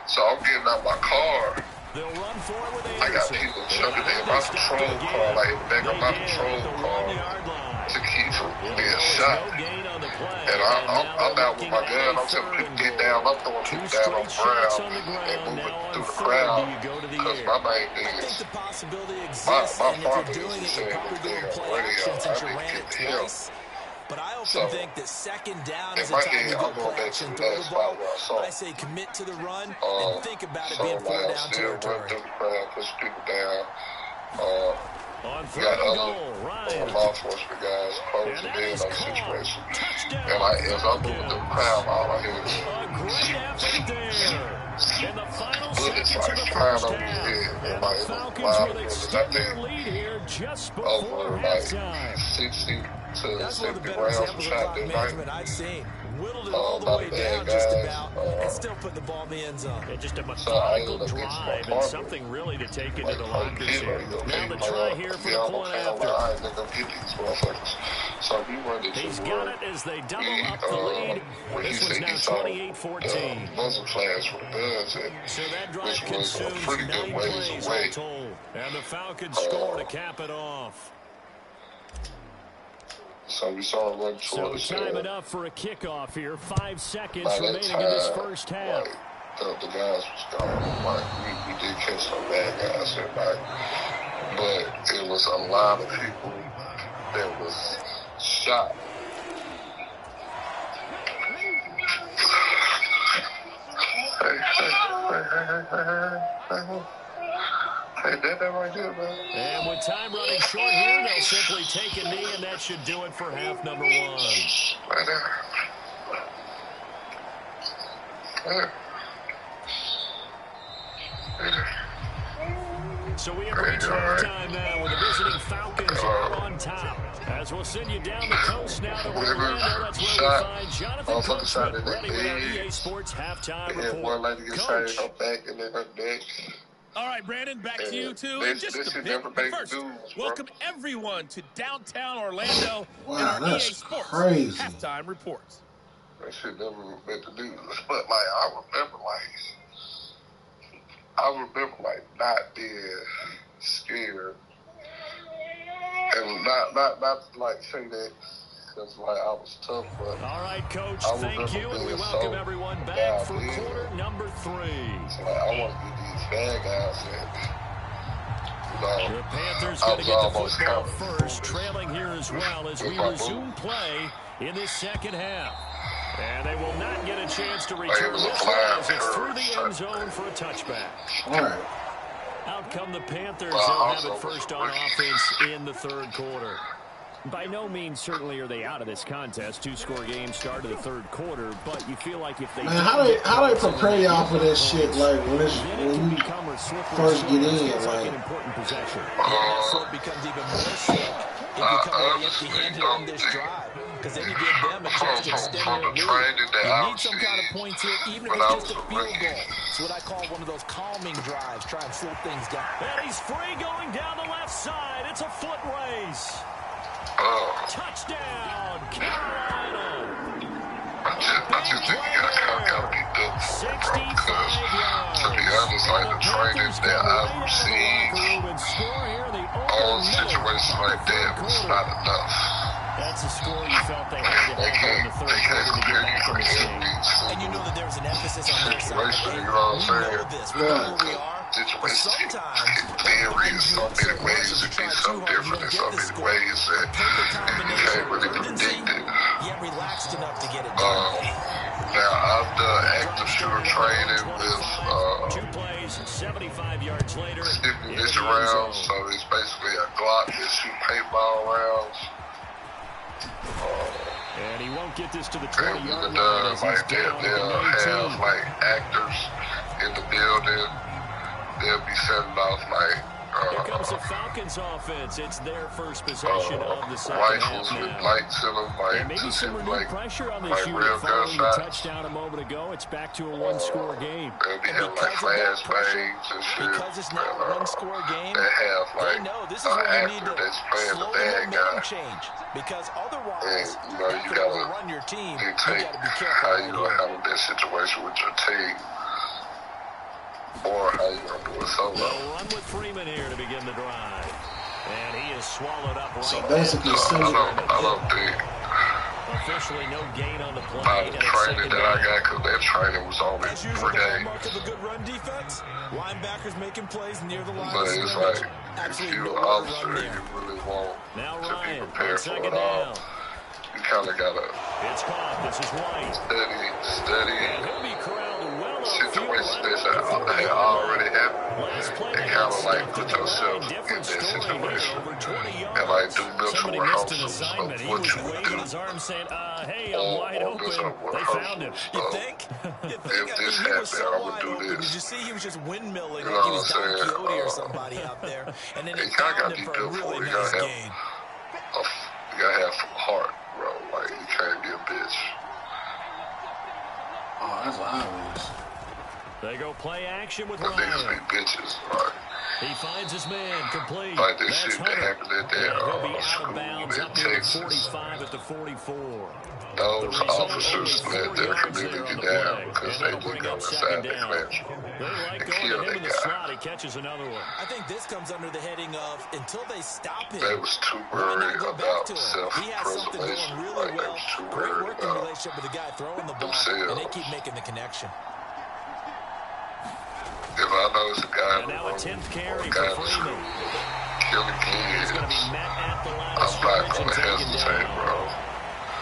So I'm getting out my car. I got people jumping in my patrol car, like back of my patrol car, to keep from being shot. And I'm out with my gun. I'm telling people get down. I'm throwing people down on the ground and moving through the crowd. Because my main thing is my father used to say everything on the radio. I didn't get to him. But I often think that second down is in my a time head, to I'm go going back to the last spot where I saw. I say commit to the run and think about it being 4 down territory. Run through the crowd, push people down. On we got other law enforcement guys closing in on the situation. And like, as I'm moving through the crowd, all I hear is bullets like flying over his head. And like, it was a lot of bullets. I think over like 60 to 70 rounds were shot that night. I've seen. Whittled it all the way down just about and still put the ball in the end zone. Just a methodical drive and something really to take into the lockers here. Now the try here for the point after. So we run it. He's got it as they double up the lead. This one's now 28-14. Muzzle flash for the guns, so that drive which was a consumes pretty 9 good ways plays away. all told. And the Falcons score to cap it off. So we saw him run So towards time enough for a kickoff here. 5 seconds remaining in this first half. Like, the guys was gone. Like, we did catch some bad guys that night. But it was a lot of people that was shot. Hey, that right there, man. And with time running short here, they'll simply take a knee, and that should do it for half number 1. Right there. There. so we have reached halftime now with the visiting Falcons out on top. As we'll send you down the coast now to Orlando, that's where we find Jonathan Coachman ready with our EA Sports halftime report. Coach. All right, Brandon, back to you, too. In just a bit, first, welcome everyone to downtown Orlando and our EA Sports halftime reports. That shit never meant to do. But, I remember, not being scared. And not say that because, I was tough, but... All right, Coach, thank you, and we welcome everyone back for quarter number 3. So, I want to get these bad guys in. The Panthers going to get the football first, trailing here as well as we resume play in this second half. And they will not get a chance to return this as it's through the end zone for a touchback. All right. Out come the Panthers. They'll have it first on offense in the third quarter. By no means certainly are they out of this contest. 2-score game start of the third quarter, but you feel like if they... Man, how they prepare y'all for this shit, like, when you first get in, like... An important possession. So it becomes even more slick if you come away empty-handed on this drive. Because then you give them a chance to extend their lead. You need some kind of points here, even if it's just a field goal. It's what I call one of those calming drives. Try and slow things down. And he's free going down the left side. It's a foot race. Touchdown, Carolina. I just think you gotta be good for it, bro. Because, to be honest, the training that I've received, all situations like that was not enough. That's a score you felt they had to have in the third quarter to get back on the scene. And you know that there's an emphasis on their side. You know what I'm saying? We know this. We know where we are. Situations vary in so many ways. It can be so different in so many ways that you can't really predict it. Yet relaxed enough to get it done. Now, I've done active shooter training with 2 plays, 75 yards later. This round, so it's basically a Glock that shoot paintball rounds. And he won't get this to the 20-yard line. They'll have actors in the building. They'll be setting off here comes the Falcons offense. It's their first possession of the second rifles half with lights in them, and maybe some renewed pressure on this unit following the touchdown a moment ago. It's back to a 1-score game. They'll be having flashbangs and shit. Because it's not a 1-score game, they have they know this is where you need to that's playing slow the bad guy. change. Because otherwise, and, you gotta run your team. You dictate gotta be careful how you gonna handle that situation with your team. Or how you gonna do it solo. They'll run with Freeman here to begin the drive. And he is swallowed up right. So basically, I don't think officially no gain on the play. by the training that I got, because that training was only As usual, 3 days. mark of a good run defense. Linebackers making plays near the line. But it's like, if you're an officer, you really want to be prepared for it all. You kind of got to it's caught. This is White. Steady And he'll be corralled well situations that had already happened. And kind of put yourself in that situation. And do mental rehearsals of what you would do. Saying, hey, I'm wide open. They found him. You think? If this happened, I would do this. Did you see he was just windmilling You like he know was what I'm Don saying? Quixote or somebody out there? And then he You kind of got found to be him for a good for really it. nice gain. You got to have some heart, bro. You can't be a bitch. Oh, that's obvious. They go play action with Niggas Ryan. be bitches, right? He finds his man complete. Like this That's shit that Hunter. happened at He'll be that out of bounds school up in near the Texas. 45 at the 44. Those officers let their community down because they just go inside the classroom They like and going kill to him that in the guy. slot. He catches another one. I think this comes under the heading of until they stop him. They was too Why not worried go back to about him? He has something going self-preservation. really They well. was too Great worried working about relationship with the guy throwing the ball, themselves. and they keep making the connection. If I know it's a guy And now a 10th carry or a for guy that's Freeman. killing He's going to kids, be met at the line of I'm not scrimmage going and to taken hesitate, down. bro.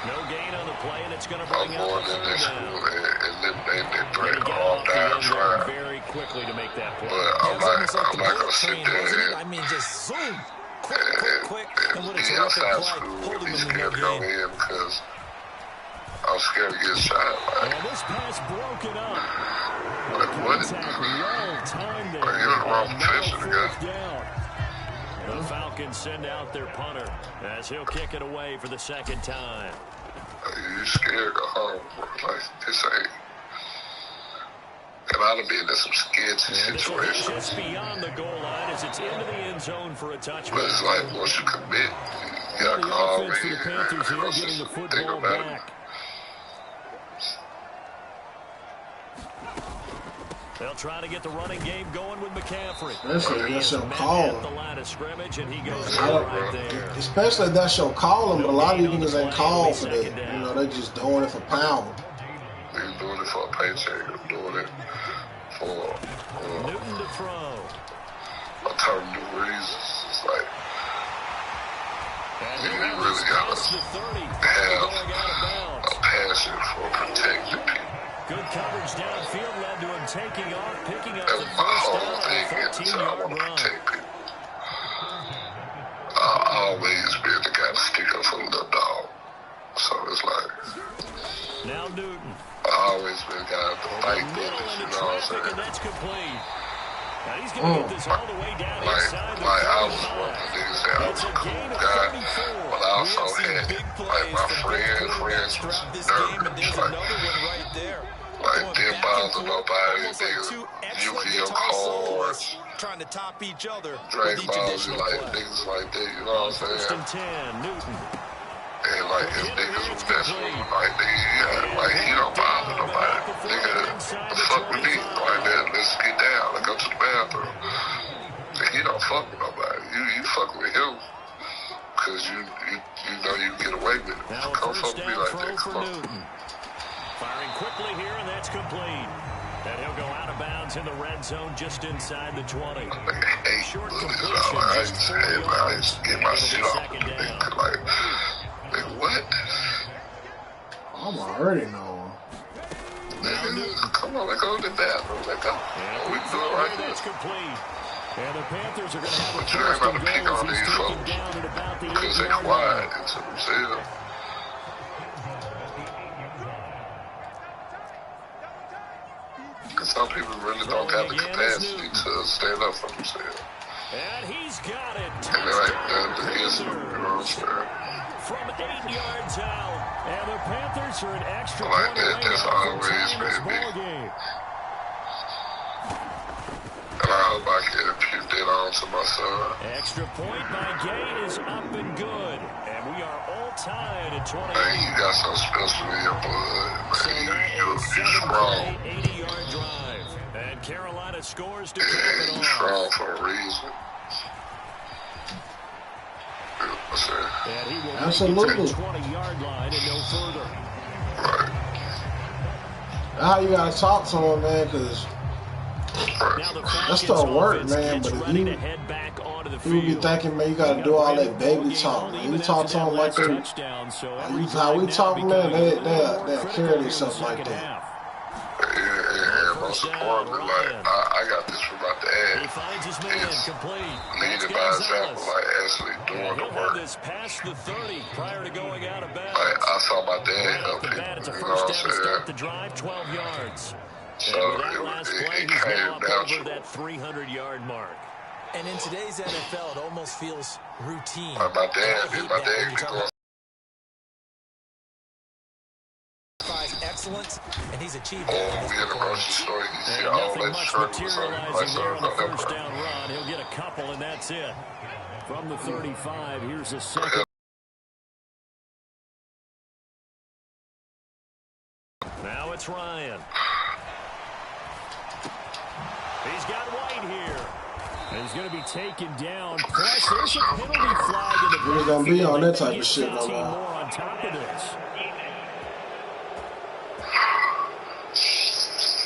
No gain on the play, and it's going to I'm bring up going a in third this down. school and eliminate that They threat get all off the down end there drive. very quickly to make that play. But Yeah, I'm it was almost like the not bullet going to sit train, wasn't it? there I mean, just zoom. Quick, and what a be terrific outside play. school Hold and him be in scared the to go game. in because I'm I'm scared to get shot. Like, and this pass broken up. Like, what? You're in the wrong position again. The Falcons send out their punter as he'll kick it away for the second time. You scared to go home, bro. Like, this ain't. And I'd have been in some sketchy situations. Just beyond the goal line as it's into the end zone for a touchback. But it's like, once you commit, you got to call me. The Panthers here getting the football back. They'll try to get the running game going with McCaffrey. Especially if that's your call. Especially if that's your calling, but a lot of you niggas ain't called for that. You know, they just doing it for power. They're doing it for a paycheck. They're doing it for Newton to throw. alternative reasons. It's like, you really got to have a passion for protecting people. Good coverage downfield led to him taking off, picking up That's the my first whole down. thing is I want to protect people. I always been the guy to stick up for the little dog. So it's like, now Newton. I always been the guy to fight bullets, you know what I'm saying? That's complete. Now he's going to get this all the way down inside the I was one of the niggas that I was a cool guy, but I also had, like, my friends was nervous. Like, didn't bother nobody, niggas, Yu-Gi-Oh cards, trying to top each other. Dragon Balls, like, niggas like that, you know what I'm saying? And, like, his niggas was messing with him, like, he don't bother nobody. Nigga, fuck with me, like that, let's get down, let's go to the bathroom. And he don't fuck with nobody. You fuck with him, because you know you get away with it. Come fuck with me like that, come on. Firing quickly here, and that's complete. And he'll go out of bounds in the red zone just inside the 20. Short completion. I used to get my shit off. Like, what? I'm already knowing. Come on, let's go to the bathroom. Let's go. We can do it right here. And the Panthers are going to have but you ain't about to pick on these folks because they're quiet into themselves. Because some people really don't have the capacity to stand up for themselves. And he's got it. And they ain't done against them, you know what I'm saying? From 8 yards out. And the Panthers are an extra like that, that's always been me. And I hope I can impute that on to my son. Extra point by Gay is up and good. And we are all tied at 20. Man, you got something special in your blood. Man, you're strong. 80-yard drive. And Carolina scores to cap it off. You're strong for a reason. Absolutely. 20-yard line and no further. Right. That's how you gotta talk to him, man, because that stuff work, man. But if you be thinking, man, you gotta do all that baby talk. When you talk to him like that, how we talk, man, they'll carry themselves like that. And most importantly, like, I got this from my dad. It's leading by example, like actually doing the work. Like, I saw my dad help people, you know what I'm saying? So it came natural. That 300-yard mark. And in today's NFL, it almost feels routine. Like my dad be going. Excellence, and he's achieved that. We in the grocery store, you see all that shirt was on the first down run. He'll get a couple, and that's it. From the 35, here's a second. Now it's Ryan. He's got White here. And he's going to be taken down. Plus, there's a penalty flag in the backfield. We're going to be on that type of shit, no more on top of this.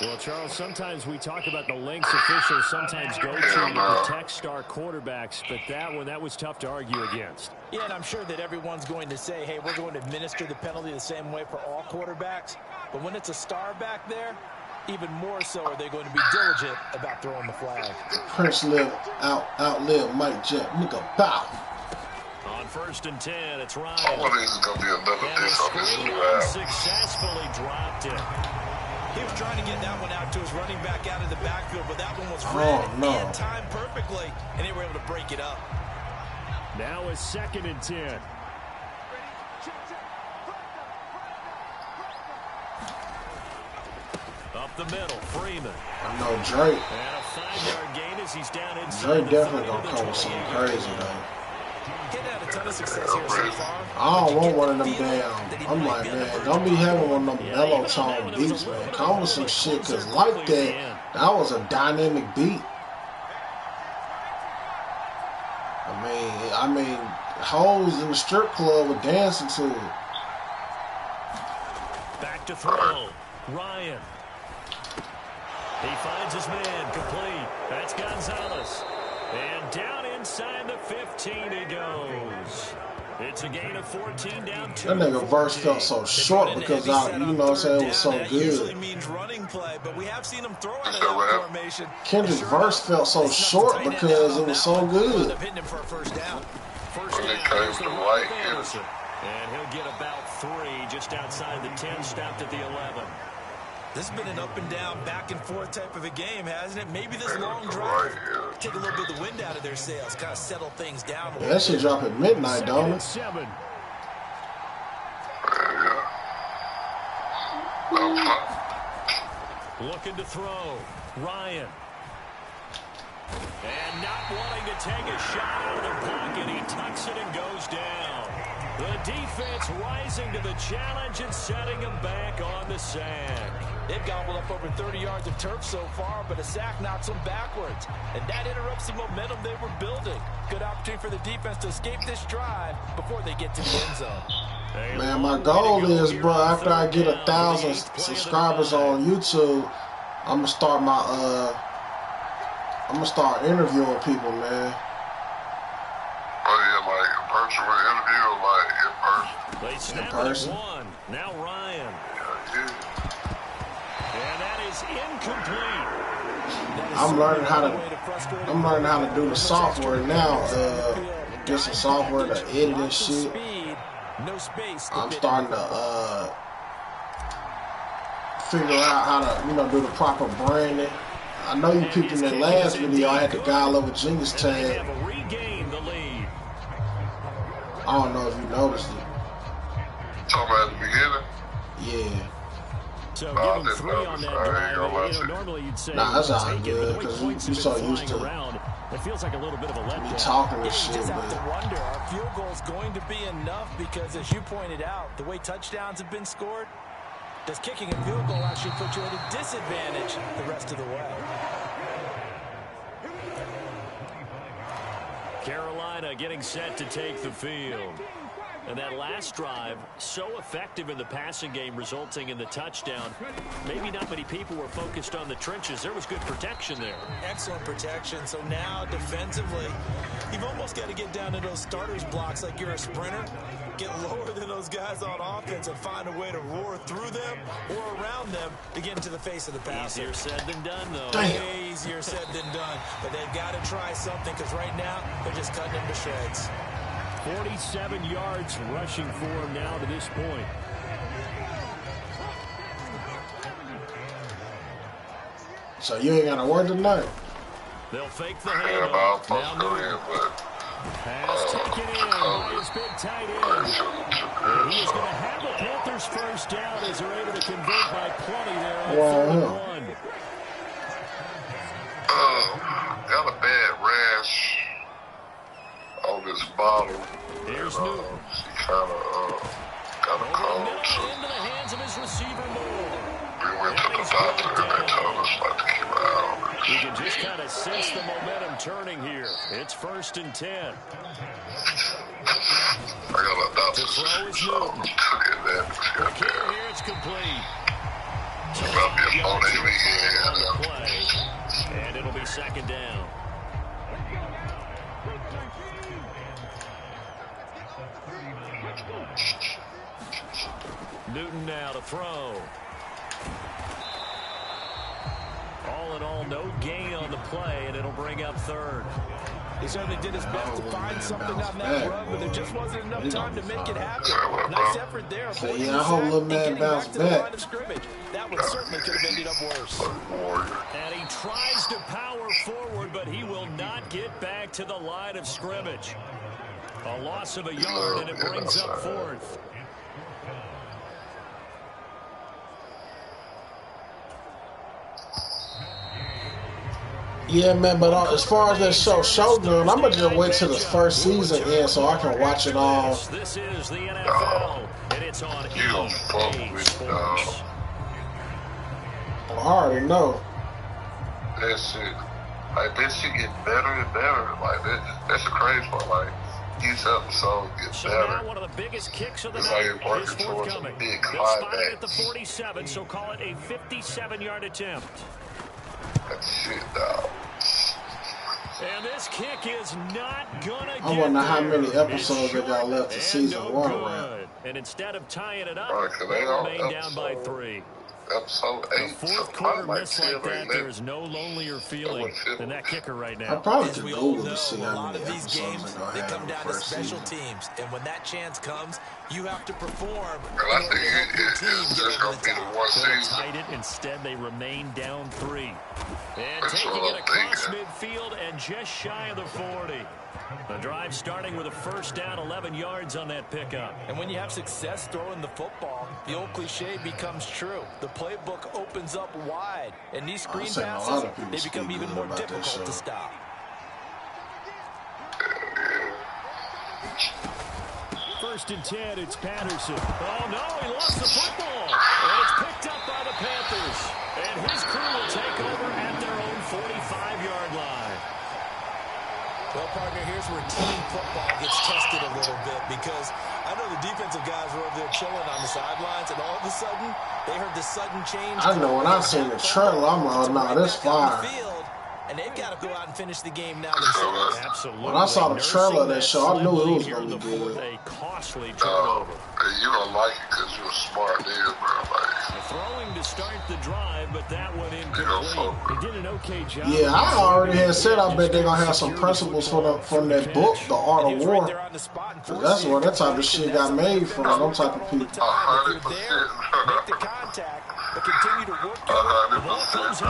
Well, Charles, sometimes we talk about the lengths officials sometimes go to protect star quarterbacks, but that was tough to argue against. Yeah, and I'm sure that everyone's going to say, hey, we're going to administer the penalty the same way for all quarterbacks. But when it's a star back there, even more so are they going to be diligent about throwing the flag. Prince outlive Mike Jet. Nigga, bow. On 1st and 10, it's Ryan. I wonder if it's going to be another dish on this drive. Successfully dropped it. He was trying to get that one out to his running back out of the backfield, but that one was read and timed perfectly, and they were able to break it up. Now it's 2nd and 10. Up the middle, Freeman. I know Drake. And a 5-yard gain as he's down inside. Drake definitely gonna come with something crazy though. Getting out a ton of success here so far. I don't want one of them damn. I'm like, man, don't be having one of them mellow tone beats, man. Come with some shit, cause like that was a dynamic beat. I mean, hoes in the strip club were dancing to it. Back to throw, Ryan. He finds his man, complete. That's Gonzalez. And down inside the 15 he goes. It's a gain of 14 down 2. That nigga verse felt so short because, you know what I'm saying, it was so good. Usually means running play, but we have him throw out of that formation. Kendrick's verse felt so short because it was so good. Hitting him for a first down. When it comes to white, and he'll get about 3 just outside the 10, stopped at the 11. This has been an up and down, back and forth type of a game, hasn't it? Maybe this long drive take a little bit of the wind out of their sails, kind of settle things down a little. That shit drop at midnight, don't it? 7. Looking to throw, Ryan. And not wanting to take a shot out of the pocket, he tucks it and goes down. The defense rising to the challenge and setting him back on the sack. They've gobbled up over 30 yards of turf so far, but a sack knocks them backwards. And that interrupts the momentum they were building. Good opportunity for the defense to escape this drive before they get to the end zone. Man, my goal is, bro, after I get 1,000 subscribers on YouTube, I'm gonna start interviewing people, man. Oh yeah, like virtual interview or like in person? They snap it at 1. Now Ryan. Yeah. And that is incomplete. I'm learning how to do the software now. Get some software to edit and shit. I'm starting to figure out how to, do the proper branding. I know you people in that last video, I had the guy over Genius tag. I don't know if you noticed it. Talking about at the beginning? Yeah. So give him 3 on that drive. Normally you'd say, nah, that's all good, because you so used to it feels like a little bit of a letdown. Me talking this shit, just but have to wonder, our field goal is going to be enough because, as you pointed out, the way touchdowns have been scored, does kicking a field goal actually put you at a disadvantage the rest of the way? Carolina getting set to take the field. And that last drive, so effective in the passing game, resulting in the touchdown. Maybe not many people were focused on the trenches. There was good protection there. Excellent protection. So now, defensively, you've almost got to get down to those starters blocks like you're a sprinter. Get lower than those guys on offense and find a way to roar through them or around them to get into the face of the passer. Easier said than done, though. Damn. Easier said than done. But they've got to try something because right now, they're just cutting them to shreds. 47 yards rushing for him now to this point. So you ain't got to work tonight? They'll fake the handoff. Now Newton. Pass taken in by his big tight end. He is going to have the Panthers first down as they're able to convert by plenty there on 3rd and 1. Got a bad rash on this bottle. Here's Newton. He kind of got a cold. Into the hands of his receiver Moore. We went to the doctor and they told us not to keep an eye on it. You can just kind of sense the momentum turning here. It's 1st and 10. I got a doctor's To throw is so Newton. Here it's complete. And it'll be 2nd down. Newton now to throw. All in all, no gain on the play, and it'll bring up 3rd. He certainly did his best to find something on that run, but there just wasn't enough time to make it happen. Nice effort there. So, yeah, I hope little man bounce back. That one certainly could have ended up worse. And he tries to power forward, but he will not get back to the line of scrimmage. A loss of a yard, and it brings up fourth. Yeah, man, but as far as that Shogun, I'm going to just wait till the first season ends so I can watch it all. This is the NFL, and it's on EA Sports. I already know. That shit. Like, this shit get better and better. Like, that's the crazy part. Like, each episode gets better. Now one of the biggest kicks of the it's night like working is forthcoming. Big They'll spot it at the 47, so call it a 57-yard attempt. That shit, dog. And this kick is not gonna get I wonder how many episodes they got left to season 1 around. And instead of tying it up, they remain down by 3. Episode 8. A fourth quarter miss like that, there is no lonelier feeling than that kicker right now. I probably could we Google all know, to see a how lot many of these episodes games, they're they going to come have in down the to first special season. teams. And when that chance comes, you have to perform. I think it's just going to be the one season. Tied it. Instead, they remain down 3. And taking it across midfield and just shy of the 40. The drive starting with a first down, 11 yards on that pickup. And when you have success throwing the football, the old cliche becomes true. The playbook opens up wide, and these screen passes, they become even more difficult to stop. First and 10, it's Patterson. Oh, no, he lost the football. And it's picked up by the Panthers. And his crew will take over at their own 45-yard line. Well, partner, here's where team football gets tested a little bit because I know the defensive guys were over there chilling on the sidelines, and all of a sudden, they heard the sudden change. I know when I seen the trailer, I'm like, oh, no, this fire. And they've got to go out and finish the game now themselves. Absolutely. When I saw the trailer of that show, I knew it was going to be good. A costly turnover. You don't like it because you're a smart nigga, bro. Like, throwing to start the drive, but that one incomplete. He did an okay job. Yeah, I already had said I bet they're going to have some principles from that book, The Art of War. That's where that type of shit got made from, them type of people. 100%. Make the contact, but continue to work it. 100%.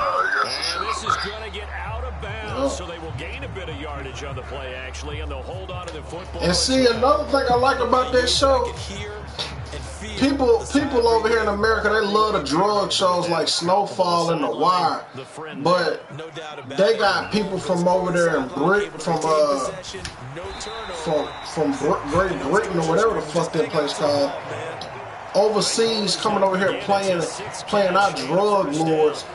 And this is going to get out of bounds, so they will gain a bit of yardage on the play, actually, and they'll hold on to the football. And see, another thing I like about that show, people over here in America, they love the drug shows like Snowfall and The Wire, but they got people from over there in Great Britain or whatever the fuck that place called, overseas coming over here playing our drug lords.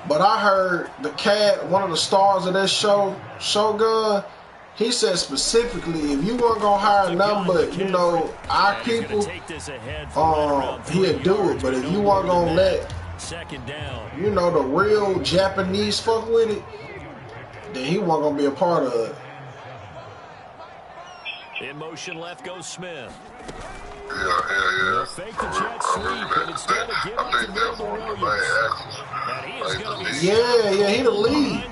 But I heard the cat, one of the stars of that show, Shogun, he said specifically, if you weren't gonna hire nothing but, you know, our people, he'd do it. But if you weren't gonna let, you know, the real Japanese fuck with it, then he wasn't gonna be a part of it. In motion left goes Smith. Yeah. Fake the jet sweep, and instead of giving it to Middle Williams. And he is going to be he the lead.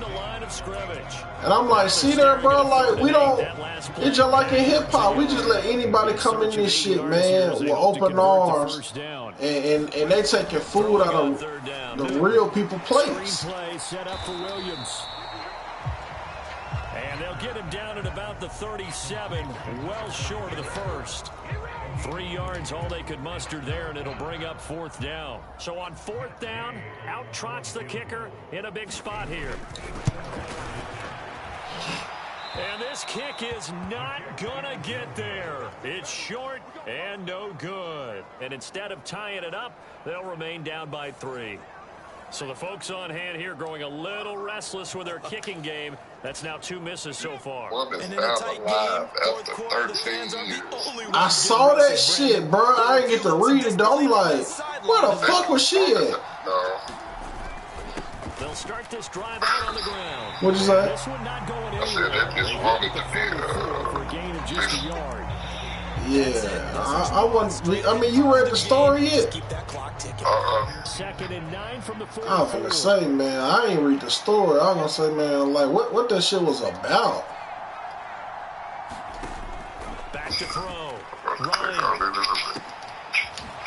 And I'm like, see there, bro, like, we don't, it's just like in hip-hop, we just let anybody come in this shit, man, with open arms, and they taking food out of the real people plates. Set up for Williams. And they'll get him down at about the 37, well short of the first. 3 yards, all they could muster there, and it'll bring up fourth down. So on fourth down, out trots the kicker in a big spot here. And this kick is not gonna get there. It's short and no good. And instead of tying it up, they'll remain down by 3. So the folks on hand here growing a little restless with their kicking game. That's now 2 misses so far. And in a tight game, fourth quarter, the fans are the only ones. I saw that shit, bro. I didn't get to read it, though. I'm like, where the fuck was she at? They'll start this drive out on the ground. What'd you say? This one not going anywhere. For a gain of just a yard. Yeah, I mean, you read the story yet? Keep that clock ticking. Second and 9 from the 44. I was gonna say, man, I ain't read the story. I was gonna say, man, like, what that shit was about. back to throw. Ryan.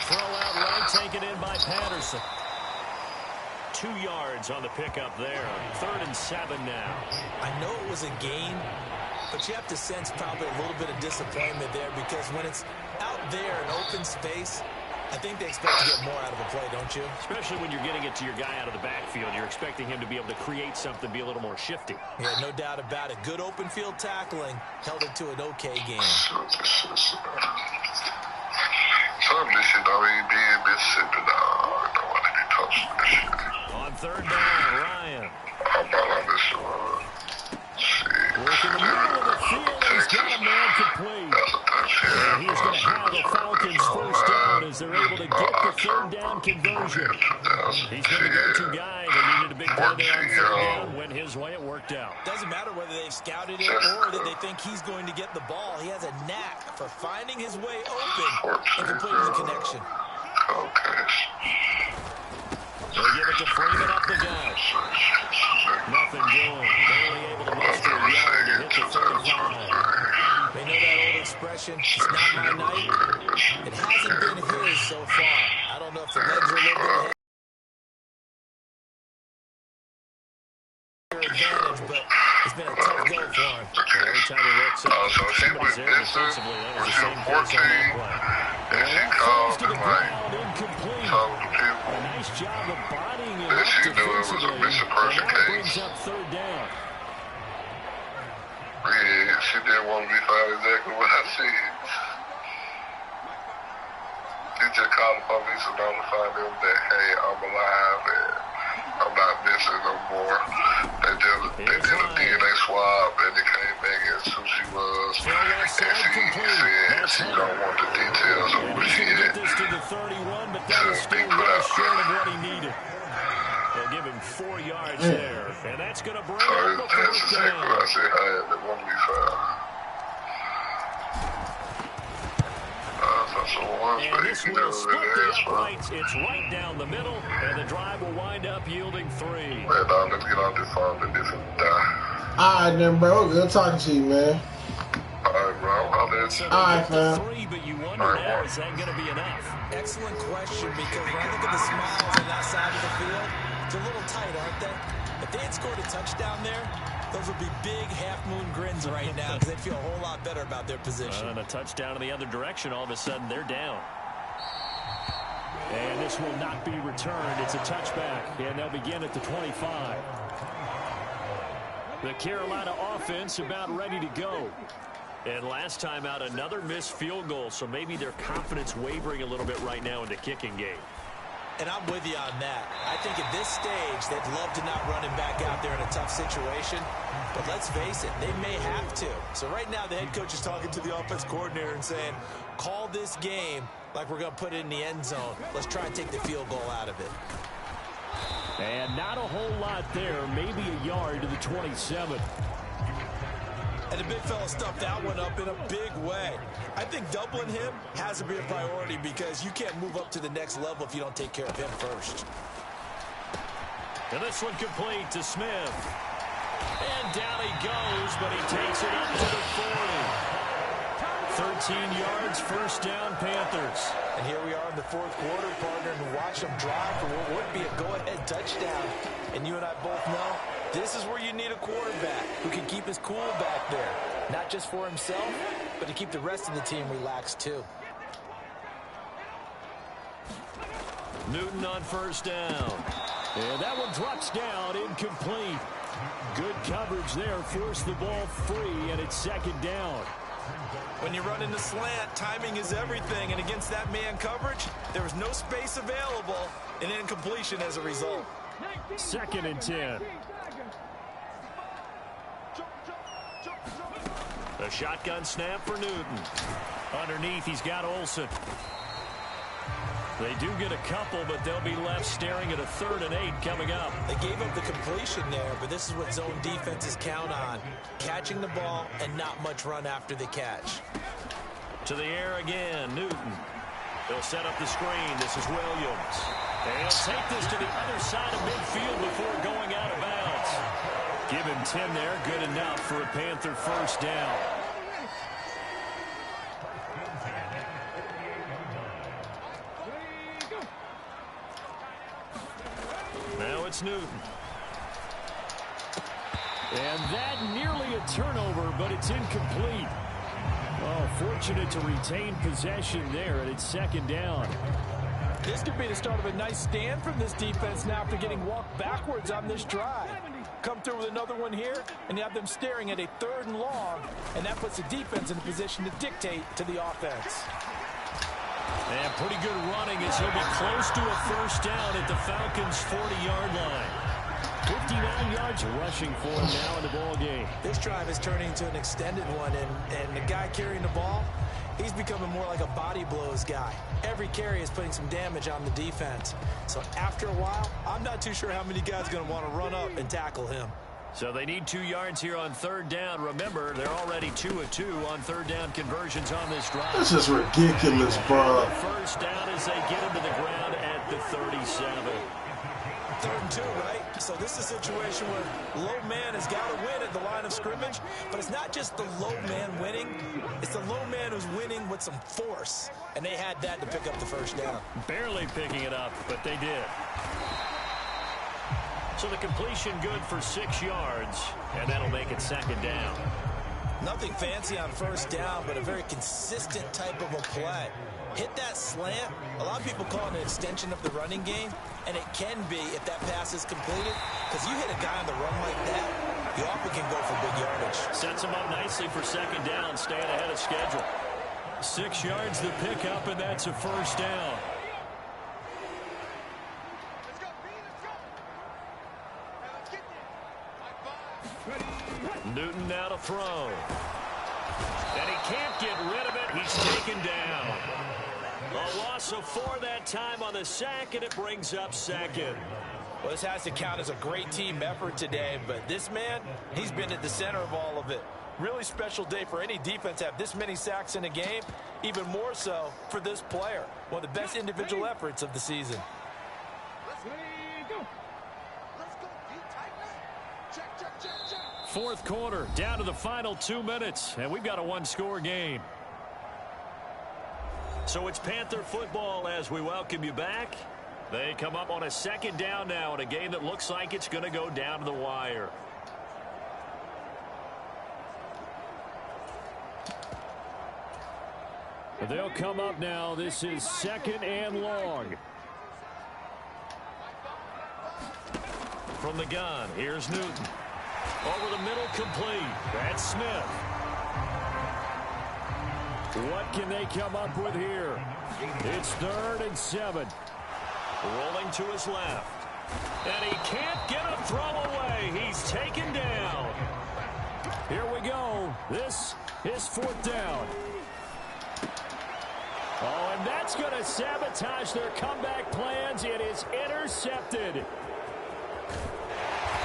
Throw out right, taken in by Patterson. 2 yards on the pickup there. 3rd and 7 now. I know it was a gain, but you have to sense probably a little bit of disappointment there because when it's out there in open space, I think they expect to get more out of a play, don't you? Especially when you're getting it to your guy out of the backfield. You're expecting him to be able to create something, be a little more shifty. Yeah, no doubt about it. Good open field tackling held it to an okay game. Some of this shit don't even be in Mississippi, dog. I don't want to be touching this shit. On 3rd down, Ryan. I'm about on this one. Working the middle of the field. He's got a man complete. And he's going to have the Falcons first down as they're able to get the 3rd down conversion. He's been a go-to guy. They needed a big play there on 3rd down. Went his way, it worked out. Doesn't matter whether they've scouted it or that they think he's going to get the ball. He has a knack for finding his way open and completing the connection. They give it to Freeman up the gut. Nothing doing. Barely able to muster a yard to hit the 35. They know that old expression, it's not my night. It hasn't been his so far. I don't know if the legs are a little bit advantage, but it's been a tough go for him. Every time he looks up, somebody's there defensively. That was the same case on that play. And that falls to the ground, incomplete. A nice job of bodying him up defensively. And that brings up 3rd down. Yeah, she didn't want to be found exactly what I said. He just called the police and notified them that, hey, I'm alive and I'm not missing no more. They did a DNA swab and they came back as who she was. And she said she don't want the details of where she is. This to the 31, but that was still well short of what he needed. They'll give him 4 yards there, and that's going to bring up the 4th down. I said, hey, they want to be found. And this will split the uprights. It's right down the middle, and the drive will wind up yielding 3. Man, dog, let's get out this phone and this and die. All right, then, bro. Good talking to you, man. All right, bro. All right, man. 3, but you wonder now, is that going to be enough? Excellent question, because when I look at the smiles on that side of the field, it's a little tight, aren't they? If they had scored a touchdown there, those would be big half-moon grins right now because they'd feel a whole lot better about their position. And a touchdown in the other direction, all of a sudden they're down. And this will not be returned. It's a touchback, and they'll begin at the 25. The Carolina offense about ready to go. And last time out, another missed field goal, so maybe their confidence wavering a little bit right now in the kicking game. And I'm with you on that. I think at this stage, they'd love to not run him back out there in a tough situation. But let's face it, they may have to. So right now, the head coach is talking to the offense coordinator and saying, call this game like we're going to put it in the end zone. Let's try and take the field goal out of it. And not a whole lot there. Maybe a yard to the 27. And the big fella stuffed that one up in a big way. I think doubling him has to be a priority because you can't move up to the next level if you don't take care of him first. And this one complete to Smith. And down he goes, but he takes it up to the 40. 13 yards, 1st down, Panthers. And here we are in the 4th quarter, partner, and watch them drive for what would be a go-ahead touchdown. And you and I both know this is where you need a quarterback who can keep his cool back there. Not just for himself, but to keep the rest of the team relaxed too. Newton on 1st down. And that one drops down, incomplete. Good coverage there, forced the ball free, and it's 2nd down. When you run in the slant, timing is everything, and against that man coverage, there was no space available, and incompletion as a result. 2nd and 10. A shotgun snap for Newton. Underneath, he's got Olsen. They do get a couple, but they'll be left staring at a 3rd and 8 coming up. They gave up the completion there, but this is what zone defenses count on. Catching the ball and not much run after the catch. To the air again, Newton. They'll set up the screen. This is Williams. They'll take this to the other side of midfield before going out of bounds. Give him 10 there. Good enough for a Panther 1st down. it's Newton. And that nearly a turnover, but it's incomplete. Oh, fortunate to retain possession there, and it's second down. This could be the start of a nice stand from this defense now after getting walked backwards on this drive. Come through with another one here, and you have them staring at a 3rd and long, and that puts the defense in a position to dictate to the offense. And pretty good running as he'll be close to a first down at the Falcons' 40-yard line. 59 yards rushing for him now in the ball game. This drive is turning into an extended one, and the guy carrying the ball, he's becoming more like a body blows guy. Every carry is putting some damage on the defense. So after a while, I'm not too sure how many guys are going to want to run up and tackle him. So they need 2 yards here on 3rd down. Remember, they're already 2 of 2 on 3rd down conversions on this drive. This is ridiculous, bro. First down as they get into the ground at the 37. 3rd and 2, right? So this is a situation where low man has got to win at the line of scrimmage, but it's not just the low man winning, it's the low man who's winning with some force, and they had that to pick up the first down. Barely picking it up, but they did. So the completion good for 6 yards, and that'll make it second down. Nothing fancy on first down, but a very consistent type of a play. Hit that slant. A lot of people call it an extension of the running game, and it can be if that pass is completed, because you hit a guy on the run like that, you often can go for big yardage. Sets him up nicely for second down, staying ahead of schedule. 6 yards to pick up, and that's a first down. Newton now to throw. And he can't get rid of it. He's taken down. A loss of 4 that time on the sack, and it brings up second. Well, this has to count as a great team effort today, but this man, he's been at the center of all of it. Really special day for any defense to have this many sacks in a game, even more so for this player. One of the best individual efforts of the season. Fourth quarter, down to the final 2 minutes, and we've got a 1-score game. So it's Panther football as we welcome you back. They come up on a second down now in a game that looks like it's going to go down to the wire. They'll come up now. This is 2nd and long. From the gun, here's Newton. Over the middle, complete. That's Smith. What can they come up with here? It's 3rd and 7. Rolling to his left. And he can't get a throw away. He's taken down. Here we go. This is 4th down. Oh, and that's going to sabotage their comeback plans. It is intercepted.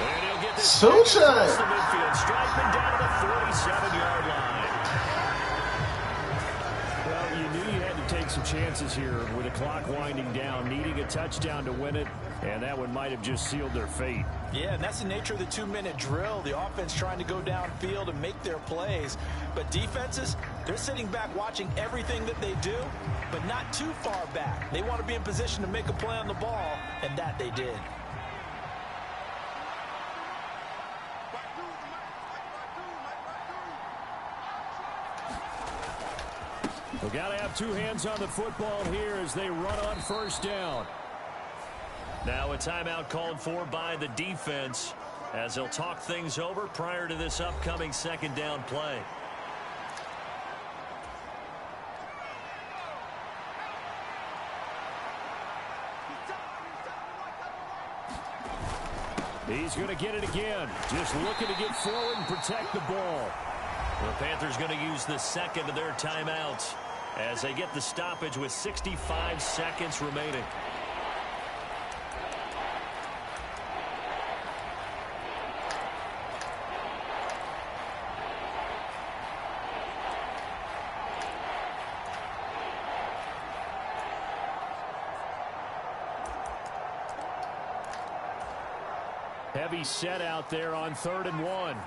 And he'll get this across the midfield, striking down to the 47-yard line. Well, you knew you had to take some chances here with the clock winding down, needing a touchdown to win it, and that one might have just sealed their fate. Yeah, and that's the nature of the 2-minute drill. The offense trying to go downfield and make their plays. But defenses, they're sitting back watching everything that they do, but not too far back. They want to be in position to make a play on the ball, and that they did. We've got to have 2 hands on the football here as they run on first down. Now a timeout called for by the defense as they'll talk things over prior to this upcoming second down play. He's going to get it again. Just looking to get forward and protect the ball. The Panthers going to use the second of their timeouts as they get the stoppage with 65 seconds remaining. Heavy set out there on 3rd and 1.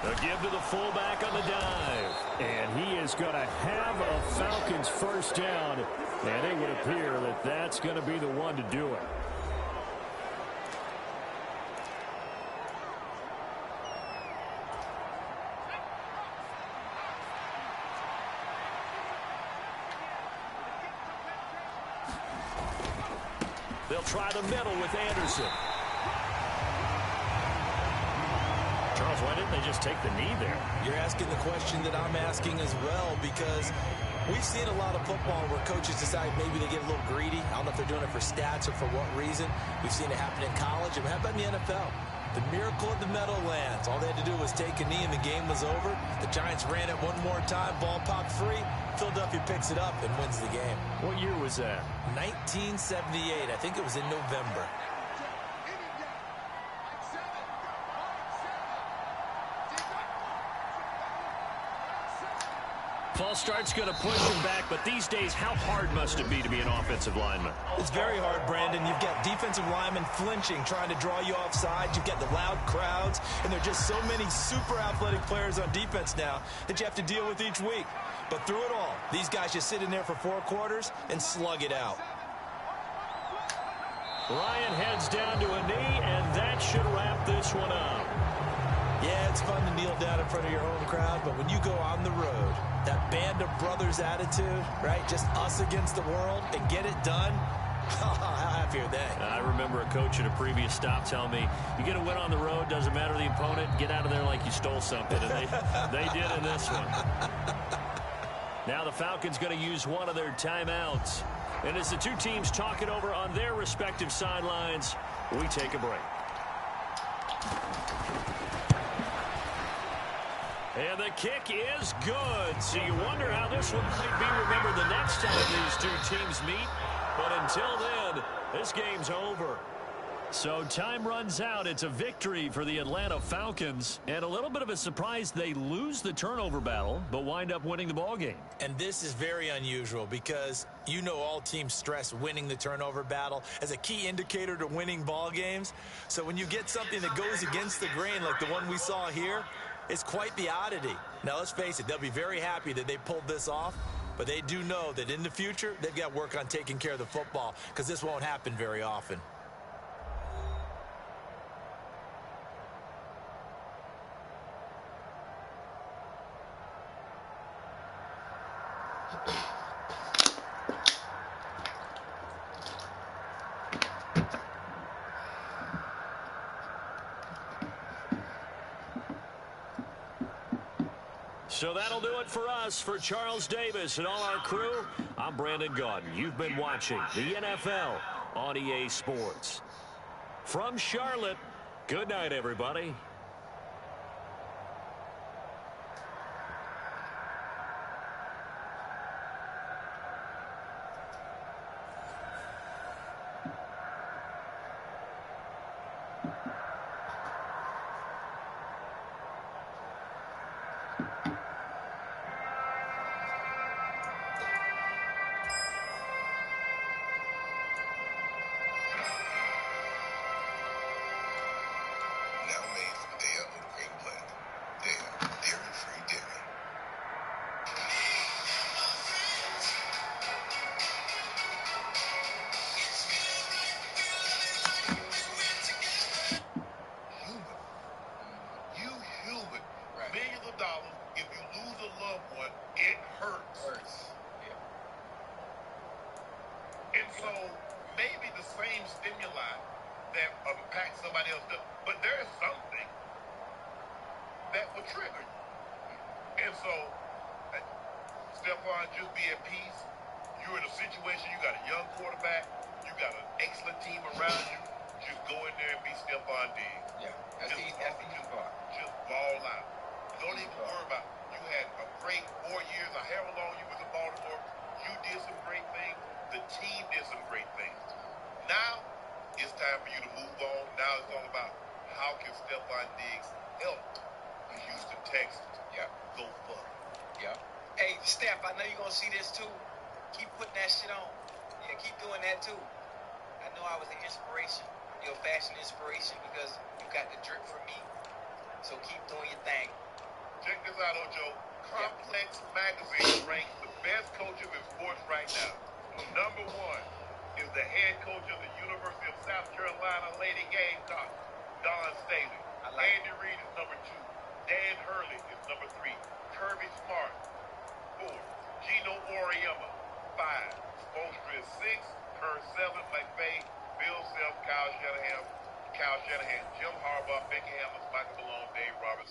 A give to the fullback on the dive. And he is going to have a Falcons first down. And it would appear that that's going to be the one to do it. They'll try the middle with Anderson. Charles, why didn't they just take the knee there? You're asking the question that I'm asking as well, because we've seen a lot of football where coaches decide maybe they get a little greedy. I don't know if they're doing it for stats or for what reason. We've seen it happen in college. And how about in the NFL? The miracle of the Meadowlands. All they had to do was take a knee and the game was over. The Giants ran it one more time. Ball popped free. Philadelphia picks it up and wins the game. What year was that? 1978. I think it was in November. False start's going to push him back, but these days, how hard must it be to be an offensive lineman? It's very hard, Brandon. You've got defensive linemen flinching, trying to draw you offside. You've got the loud crowds, and there are just so many super athletic players on defense now that you have to deal with each week. But through it all, these guys just sit in there for 4 quarters and slug it out. Ryan heads down to a knee, and that should wrap this one up. Yeah, it's fun to kneel down in front of your home crowd, but when you go on the road, that band of brothers attitude, right? Just us against the world and get it done. How happy are they? I remember a coach at a previous stop telling me, you get a win on the road, doesn't matter the opponent, get out of there like you stole something. And they did in this one. Now the Falcons going to use one of their timeouts. And as the two teams talk it over on their respective sidelines, we take a break. And the kick is good. So you wonder how this one might be remembered the next time these two teams meet. But until then, this game's over. So time runs out. It's a victory for the Atlanta Falcons. And a little bit of a surprise, they lose the turnover battle, but wind up winning the ball game. And this is very unusual because you know all teams stress winning the turnover battle as a key indicator to winning ball games. So when you get something that goes against the grain like the one we saw here, it's quite the oddity. Now, let's face it, they'll be very happy that they pulled this off, but they do know that in the future, they've got to work on taking care of the football because this won't happen very often. So that'll do it for us. For Charles Davis and all our crew, I'm Brandon Gaudin. You've been watching the NFL on EA Sports. From Charlotte, good night, everybody. Steph, I know you're going to see this too. Keep putting that shit on. Yeah, keep doing that too. I know I was an inspiration, your fashion inspiration, because you got the drip from me. So keep doing your thing. Check this out, Ocho. Complex Magazine ranks the best coaches in sports right now. Number 1 is the head coach of the University of South Carolina Lady Gamecocks, Don Staley. Andy Reid is number 2. Dan Hurley is number 3. Kirby Smart, 4. Gino Auriemma, 5. Spoelstra is 6. Kerr 7. McVay, Bill Self, Kyle Shanahan, Jim Harbaugh, Becky Hammonds, Michael Malone, Dave Roberts.